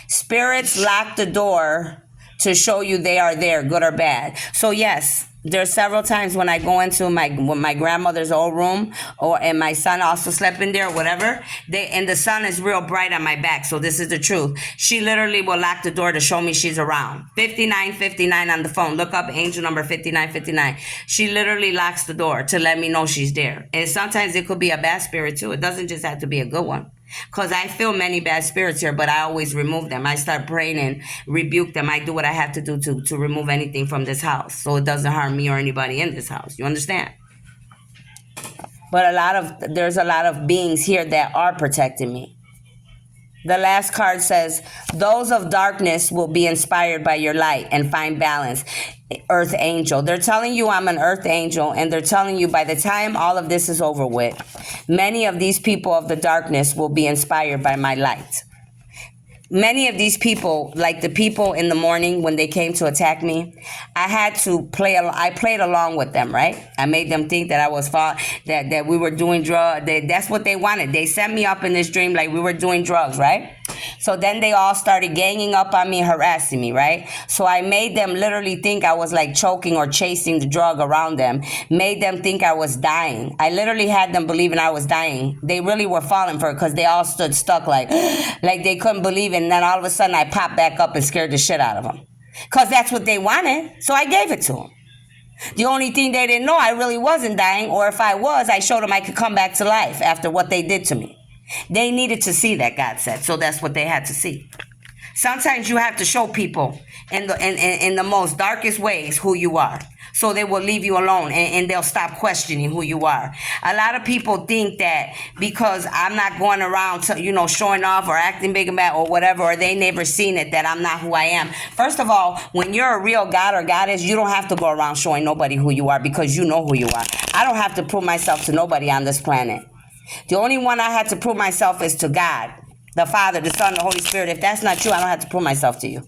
spirits lock the door to show you they are there, good or bad. So yes, there's several times when I go into my grandmother's old room, and my son also slept in there, or whatever. And the sun is real bright on my back. So this is the truth. She literally will lock the door to show me she's around. 5959 on the phone. Look up angel number 5959. She literally locks the door to let me know she's there. And sometimes it could be a bad spirit too. It doesn't just have to be a good one. Because I feel many bad spirits here, but I always remove them. I start praying and rebuke them. I do what I have to do to remove anything from this house so it doesn't harm me or anybody in this house. You understand? But there's a lot of beings here that are protecting me. The last card says, those of darkness will be inspired by your light and find balance. Earth angel. They're telling you I'm an earth angel, and they're telling you by the time all of this is over with, many of these people of the darkness will be inspired by my light. Many of these people, like the people in the morning when they came to attack me, I played along with them, right? I made them think that I was that we were doing drugs. That's what they wanted. They set me up in this dream like we were doing drugs, right? So then they all started ganging up on me, harassing me, right? So I made them literally think I was like choking or chasing the drug around them, made them think I was dying. I literally had them believing I was dying. They really were falling for it because they all stood stuck like they couldn't believe it. And then all of a sudden I popped back up and scared the shit out of them because that's what they wanted. So I gave it to them. The only thing they didn't know, I really wasn't dying, or if I was, I showed them I could come back to life after what they did to me. They needed to see that, God said, so that's what they had to see. Sometimes you have to show people in the most darkest ways who you are, so they will leave you alone and they'll stop questioning who you are. A lot of people think that because I'm not going around showing off or acting big and bad or whatever, or they never seen it, that I'm not who I am. First of all, when you're a real God or goddess, you don't have to go around showing nobody who you are because you know who you are. I don't have to prove myself to nobody on this planet. The only one I had to prove myself is to God, the Father, the Son, the Holy Spirit. If that's not you, I don't have to prove myself to you.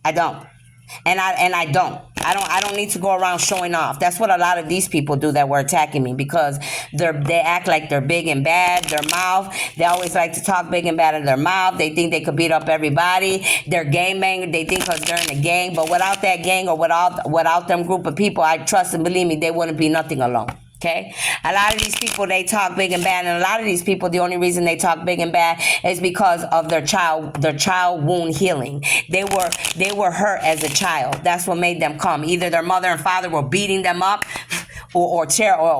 I don't. And I don't need to go around showing off. That's what a lot of these people do that were attacking me, because they act like they're big and bad. Their mouth, they always like to talk big and bad in their mouth. They think they could beat up everybody. They're gang bangers. They think because they're in a gang, but without that gang or without them group of people, I trust and believe me, they wouldn't be nothing alone. Okay, a lot of these people, they talk big and bad, and a lot of these people, the only reason they talk big and bad is because of their child wound healing. They were hurt as a child. That's what made them come. Either their mother and father were beating them up, or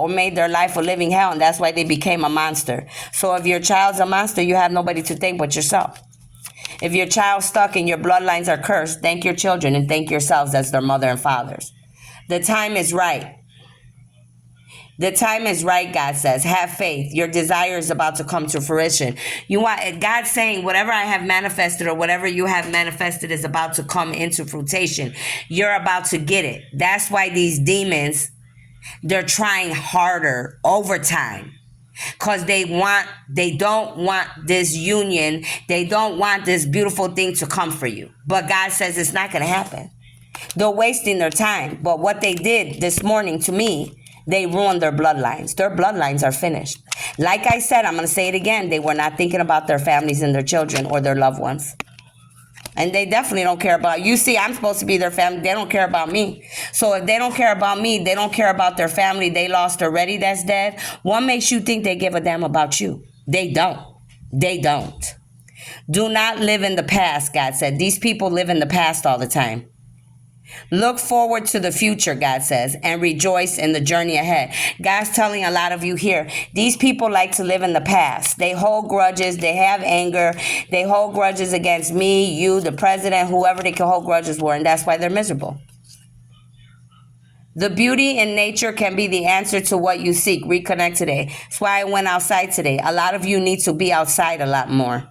made their life a living hell, and that's why they became a monster. So if your child's a monster, you have nobody to thank but yourself. If your child's stuck and your bloodlines are cursed, thank your children and thank yourselves as their mother and fathers. The time is right. The time is right, God says. Have faith. Your desire is about to come to fruition. God's saying whatever I have manifested or whatever you have manifested is about to come into fruition. You're about to get it. That's why these demons, they're trying harder, overtime. Because they don't want this union. They don't want this beautiful thing to come for you. But God says it's not going to happen. They're wasting their time. But what they did this morning to me, they ruined their bloodlines. Their bloodlines are finished. Like I said, I'm going to say it again. They were not thinking about their families and their children or their loved ones. And they definitely don't care about you. See, I'm supposed to be their family. They don't care about me. So if they don't care about me, they don't care about their family they lost already that's dead. What makes you think they give a damn about you? They don't. They don't. Do not live in the past, God said. These people live in the past all the time. Look forward to the future, God says, and rejoice in the journey ahead. God's telling a lot of you here, these people like to live in the past. They hold grudges. They have anger. They hold grudges against me, you, the president, whoever they can hold grudges for, and that's why they're miserable. The beauty in nature can be the answer to what you seek. Reconnect today. That's why I went outside today. A lot of you need to be outside a lot more.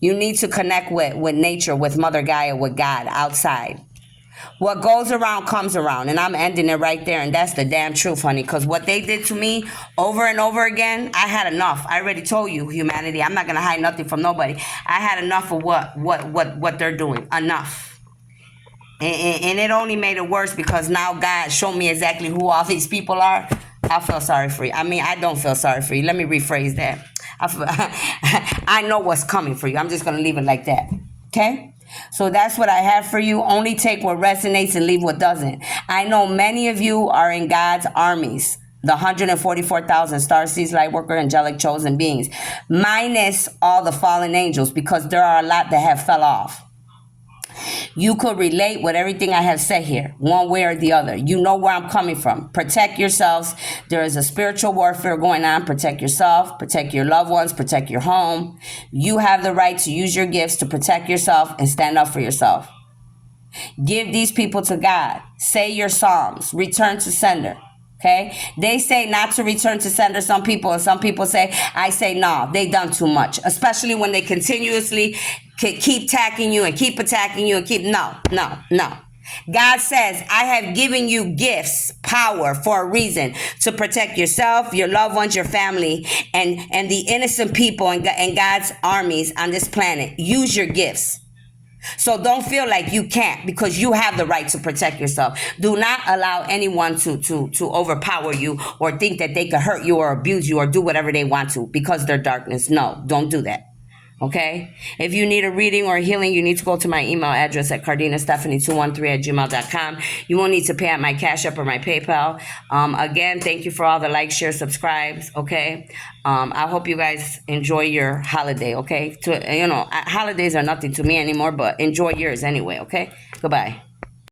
You need to connect with nature, with Mother Gaia, with God outside. What goes around comes around, and I'm ending it right there, and that's the damn truth, honey. Because what they did to me over and over again, I had enough. I already told you, humanity. I'm not gonna hide nothing from nobody. I had enough of what they're doing. Enough. And it only made it worse because now God showed me exactly who all these people are. I feel sorry for you. I mean, I don't feel sorry for you. Let me rephrase that. I know what's coming for you. I'm just gonna leave it like that. Okay? So that's what I have for you. Only take what resonates and leave what doesn't. I know many of you are in God's armies, the 144,000 star seeds, light worker, angelic chosen beings, minus all the fallen angels, because there are a lot that have fell off. You could relate with everything I have said here, one way or the other. You know where I'm coming from. Protect yourselves. There is a spiritual warfare going on. Protect yourself, protect your loved ones, protect your home. You have the right to use your gifts to protect yourself and stand up for yourself. Give these people to God. Say your psalms. Return to sender. Okay? They say not to return to sender, some people, and some people say, I say no, they done too much. Especially when they continuously keep attacking you and keep attacking you and keep, no. God says, I have given you gifts, power for a reason to protect yourself, your loved ones, your family, and the innocent people and God's armies on this planet. Use your gifts. So don't feel like you can't, because you have the right to protect yourself. Do not allow anyone to overpower you or think that they can hurt you or abuse you or do whatever they want to because they're darkness. No, don't do that. Okay? If you need a reading or a healing, you need to go to my email address at cardinastephanie213@gmail.com. You won't need to pay at my Cash App or my PayPal. Again, thank you for all the likes, shares, subscribes. Okay? I hope you guys enjoy your holiday. Okay? Holidays are nothing to me anymore, but enjoy yours anyway. Okay? Goodbye.